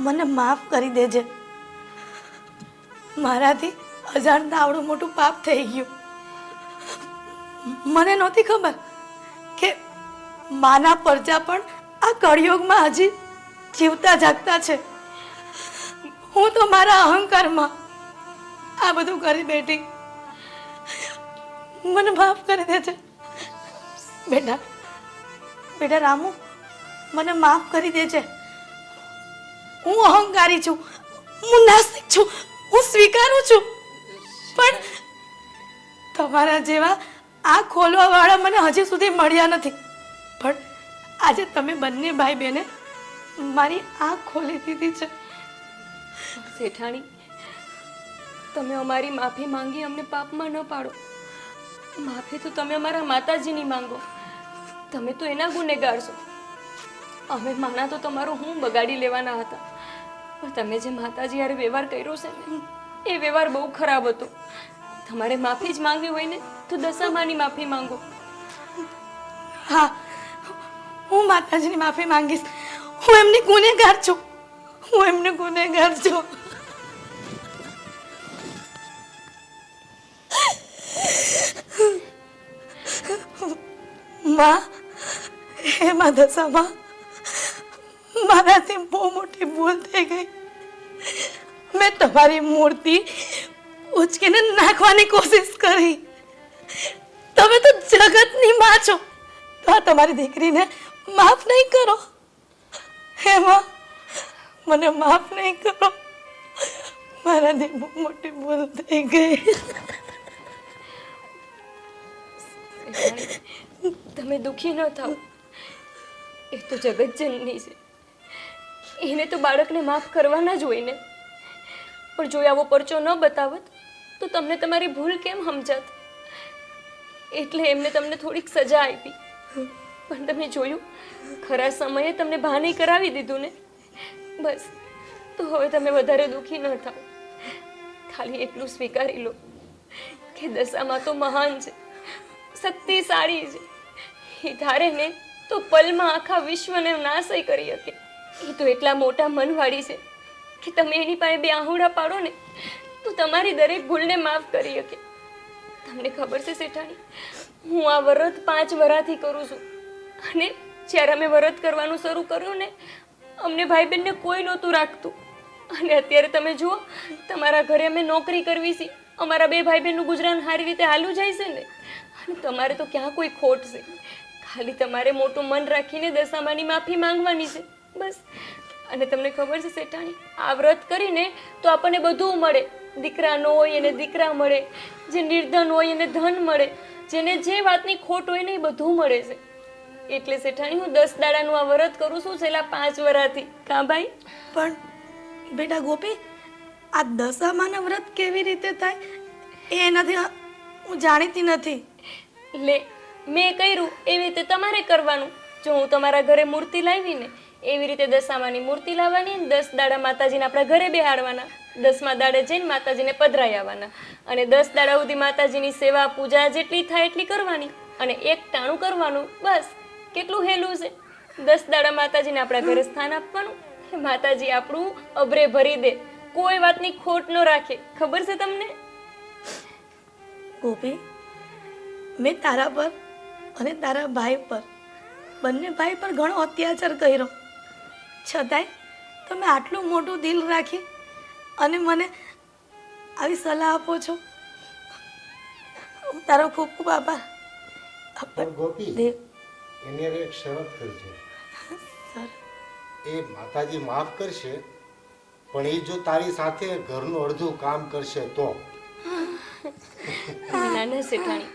S2: મને માફ કરી દેજે. મારાથી અજાણતા આવડું મોટું પાપ થઈ ગયું. મને નહોતી ખબર કે માના પરચા પણ આ કળિયુગમાં હજી જીવતા જાગતા છે. હું તો મારા અહંકારમાં આ બધું કરી બેઠી. મને માફ કરી દેજે બેટા. બેટા રામુ, મને માફ કરી દેજે. હું અહંકારી છું, હું નાસ્તિક છું, હું સ્વીકારું છું, પણ તમારા જેવા આ ખોલવા વાળા મને હજી સુધી મળ્યા નથી. પણ આજે તમે બંને ભાઈ બહેને મારી આંખ ખોલી દીધી છે.
S4: શેઠાણી, તમે અમારી માફી માંગી અમને પાપમાં ન પાડો. માફી તો તમે અમારા માતાજીની માંગો. તમે તો એના ગુનેગાર છો. અમે માના તો તમારું હું બગાડી લેવાના હતા, પણ તમે જે માતાજી યારે વ્યવહાર કર્યો છે ને, એ વ્યવહાર બહુ ખરાબ હતો. તમારે માફી જ માંગવી હોય ને તો દશામાની માફી માંગો.
S2: હા, હું માતાજીની માફી માંગીશ. હું એમની ગુનેગાર છું. હું એમને ગુનેગાર છું. માં, હે માં દશામાં, મારાથી બહુ મોટી ભૂલ થઈ ગઈ. મેં તમારી મૂર્તિ ઉચકીને નાખવાની કોશિશ કરી. તમે તો જગતની માં છો, તો આ તમારી દીકરીને માફ નહીં કરો? હે માં, મને માફ નહીં કરો. મારાથી બહુ મોટી ભૂલ થઈ ગઈ.
S4: તમે દુખી ન થાઓ. એ તો જગતજનની છે, એને તો બાળકને માફ કરવાના જ હોય ને. પણ જો આવો પરચો ન બતાવત તો તમને તમારી ભૂલ કેમ સમજાત? એટલે એમને તમને થોડીક સજા આપી. પણ તમે જોયું, ખરા સમયે તમને ભાન કરાવી દીધું ને. બસ, તો હવે તમે વધારે દુખી ન થાઓ. ખાલી એટલું સ્વીકારી લો કે દશામાં તો મહાન છે, શક્તિશાળી છે. એ ધારે ને તો પલમાં આખા વિશ્વને નાશય કરી શકે. એ તો એટલા મોટા મનવાળી છે કે તમે એની પાસે બે આહુડા પાડો ને તો તમારી દરેક ભૂલને માફ કરી શકે. તમને ખબર છે શેઠાણી, હું આ વ્રત 5 વરાથી કરું છું અને જ્યારે અમે વ્રત કરવાનું શરૂ કર્યું ને, અમને ભાઈ બહેનને કોઈ નહોતું રાખતું. અને અત્યારે તમે જુઓ, તમારા ઘરે અમે નોકરી કરવી છે, અમારા 2 ભાઈ બહેનનું ગુજરાન સારી રીતે હાલું જાય છે ને. અને તમારે તો ક્યાં કોઈ ખોટ છે? ખાલી તમારે મોટું મન રાખીને દશામાની માફી માંગવાની છે, બસ. અને તમને ખબર છે શેઠાણી, આ વ્રત કરીને તો આપણને બધું મળે. દીકરા ન હોય એને દીકરા મળે, જે નિર્ધન હોય એને ધન મળે, જેને જે વાતની ખોટ હોય ને એ બધું મળે છે. એટલે શેઠાણી, હું 10 દાડાનું આ વ્રત કરું છું છેલ્લા 5 વરાથી. કાં ભાઈ?
S2: પણ બેટા ગોપી, આ દશામાના વ્રત કેવી રીતે થાય એ એનાથી હું જાણીતી નથી.
S4: લે, મેં કર્યું એવી રીતે તમારે કરવાનું. જો હું તમારા ઘરે મૂર્તિ લાવીને એવી રીતે દશામાની મૂર્તિ લાવવાની, 10 દાડા માતાજીને આપણા ઘરે બેહાડવાના, 10મા દાડે જઈને માતાજીને પધરાઈ આવવાના અને 10 દાડા સુધી માતાજીની સેવા પૂજા જેટલી થાય એટલી કરવાની અને એક ટાણું કરવાનું, બસ. કેટલું હેલું છે. 10 દાડા માતાજીને આપણા ઘરે સ્થાન આપવાનું, માતાજી આપણું અભરે ભરી દે, કોઈ વાતની ખોટ ન રાખે. ખબર છે તમને?
S2: ગોપી, મેં તારા પર અને તારા ભાઈ પર, બંને ભાઈ પર ઘણો અત્યાચાર કર્યો, છતાંય તમે આટલું મોટું દિલ રાખી અને મને આવી સલાહ આપો છો. તારો ખૂબ ખૂબ આભાર.
S1: પણ ગોપી,
S2: દેવ
S1: એની હારે એક શરત કરજે.
S2: સર,
S1: એ માતાજી માફ કરશે, પણ એ જો તારી સાથે ઘરનું અડધું કામ કરશે તો.
S4: ના ના શેઠાણી,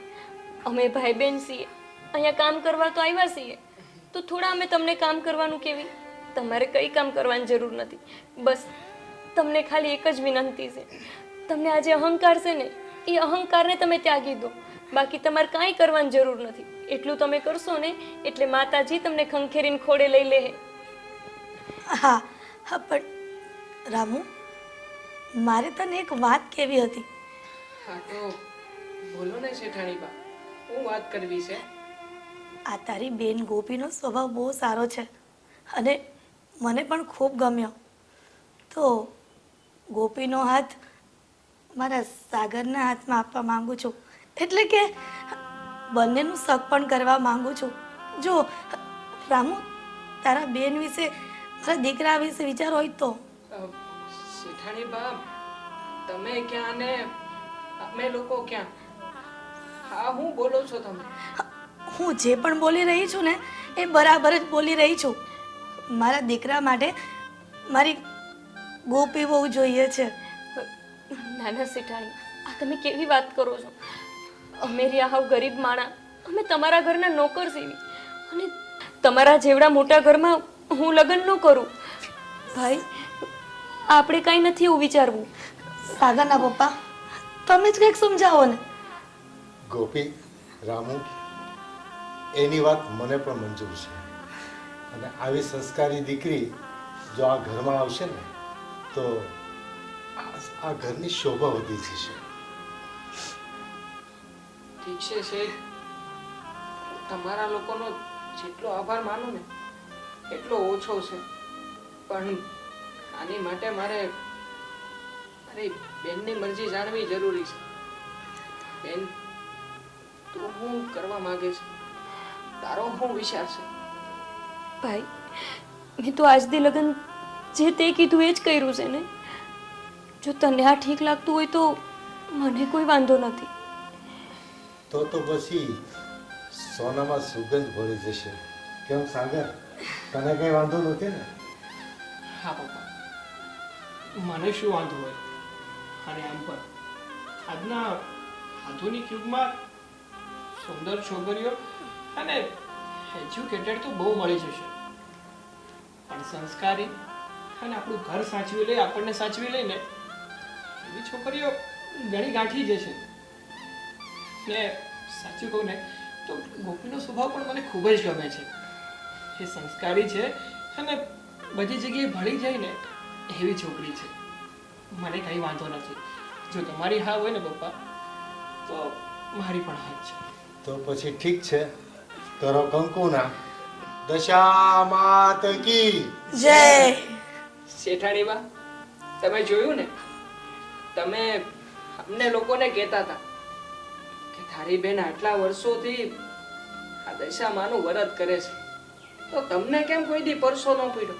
S4: અમે ભાઈ બહેન છીએ, અહીંયા કામ કરવા તો આવ્યા છીએ, તો થોડા અમે તમને કામ કરવાનું કેવી? તમારે કંઈ કામ કરવાની જરૂર નથી. બસ તમને ખાલી એક જ વિનંતી છે, તમને આ જે અહંકાર છે ને, એ અહંકારને તમે ત્યાગી દો. બાકી તમારે કાંઈ કરવાની જરૂર નથી. એટલું તમે કરશો ને એટલે માતાજી તમને ખંખેરીને ખોડે લઈ લે.
S2: હા હા, પણ રામુ, મારે તને એક વાત કહેવી હતી.
S5: હા તો બોલો ને શેઠાણી બા, હું વાત કરવી છે.
S2: આ તારી બેન ગોપીનો સ્વભાવ બહુ સારો છે અને મને પણ ખૂબ ગમ્યો. તો ગોપીનો હાથ મારા સાગરના હાથમાં આપવા માંગુ છું, એટલે કે બંનેનું શક પણ કરવા માંગુ છું. જો રામુ, તારા બેન વિશે, તારા દીકરા વિશે વિચાર હોય તો.
S5: શેઠાણી બા, તમે ક્યાં ને અમે લોકો ક્યાં? હા, હું બોલો છો તમે?
S2: હું જે પણ બોલી રહી છું ને એ બરાબર જ બોલી રહી છું. મારા દીકરા માટે મારી ગોપી બહુ જોઈએ છે.
S4: નાના શેઠાણી, આ તમે કેવી વાત કરો છો? અમે રહ્યા હાવ ગરીબ માણા, અમે તમારા ઘરના નોકર સેવી, અને તમારા જેવડા મોટા ઘરમાં હું લગ્ન ન કરું. ભાઈ, આપણે કાંઈ નથી એવું વિચારવું.
S2: સાગરના પપ્પા, તમે જ કંઈક સમજાવો ને.
S1: ગોપી, રામુ, એની વાત મને પણ મંજૂર છે. અને આવી સંસ્કારી દીકરી જો આ ઘરમાં આવશે ને તો આ ઘરની શોભા વધી જશે.
S5: ઠીક છે શેઠ, તમારા લોકોનો જેટલો આભાર માનું ને એટલો ઓછો છે. પણ આની માટે મારી બેનની મરજી જાણવી જરૂરી છે. બેન, તું શું કરવા માંગે છે? તારો શું વિચાર છે?
S4: ભાઈ, મેં તો આજથી લગ્ન જે તે કીધું એ જ કર્યું છે ને. જો તને આ ઠીક લાગતું હોય તો મને કોઈ વાંધો નથી.
S1: તો પછી સોનામાં સુગંધ ભળી જશે. કેમ સાગર, તને કઈ વાંધો નથી ને?
S3: હા પપ્પા, મને શું વાંધો હોય? અને આમ પણ આજના આધુનિક યુગમાં સુંદર છોકરીઓ અને એજ્યુકેટેડ તો બહુ મળી જશે, પણ સંસ્કારી અને આપણું ઘર સાચવી લે, આપણને સાચવી લઈને એવી છોકરીઓ ઘણી ગાંઠી જશે. ને સાચું કહું ને તો ગોપીનો સ્વભાવ પણ મને ખૂબ જ ગમે છે. એ સંસ્કારી છે અને બધી જગ્યાએ ભળી જાય ને એવી છોકરી છે. મને કંઈ વાંધો નથી. જો તમારી હા હોય ને પપ્પા તો મારી પણ હા છે.
S1: તો પછી ઠીક છે, કરો કંકુના. દશા માત કી
S2: જય.
S5: શેઠાણી બા, તમે જોયું ને, તમે અમને લોકોને કહેતા હતા તારી બેન આટલા વર્ષોથી આ દશામાનું વ્રત કરે છે તો તમને કેમ કોઈ દી પરસો ન પીડ્યો?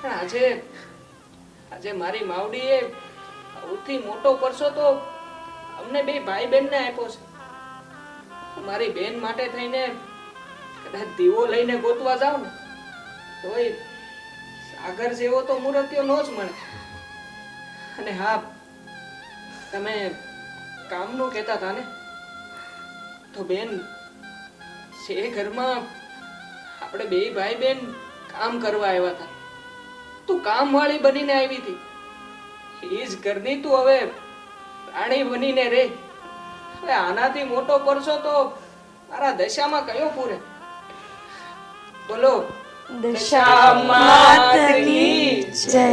S5: પણ આજે મારી માવડીએ સૌથી મોટો પરસો તો અમને બે ભાઈ બહેનને આપ્યો છે. મારી બેન માટે થઈને કદાચ દીવો લઈને ગોતવા જાવ ને તોય સાગર જેવો તો મૂર્તિઓ નો જ મળે. અને હા, તમે કામનું કહેતા હતા ને, તો બેન જે ઘરમાં આપણે બે ભાઈ બેન કામ કરવા આવ્યા હતા, તું કામવાળી બનીને આવી હતી, એ જ ઘરની તું હવે રાણી બનીને રે. હવે આનાથી મોટો પરસો તો મારા દશામાં કયો પૂરે? બોલો
S2: દશા માત કી જય.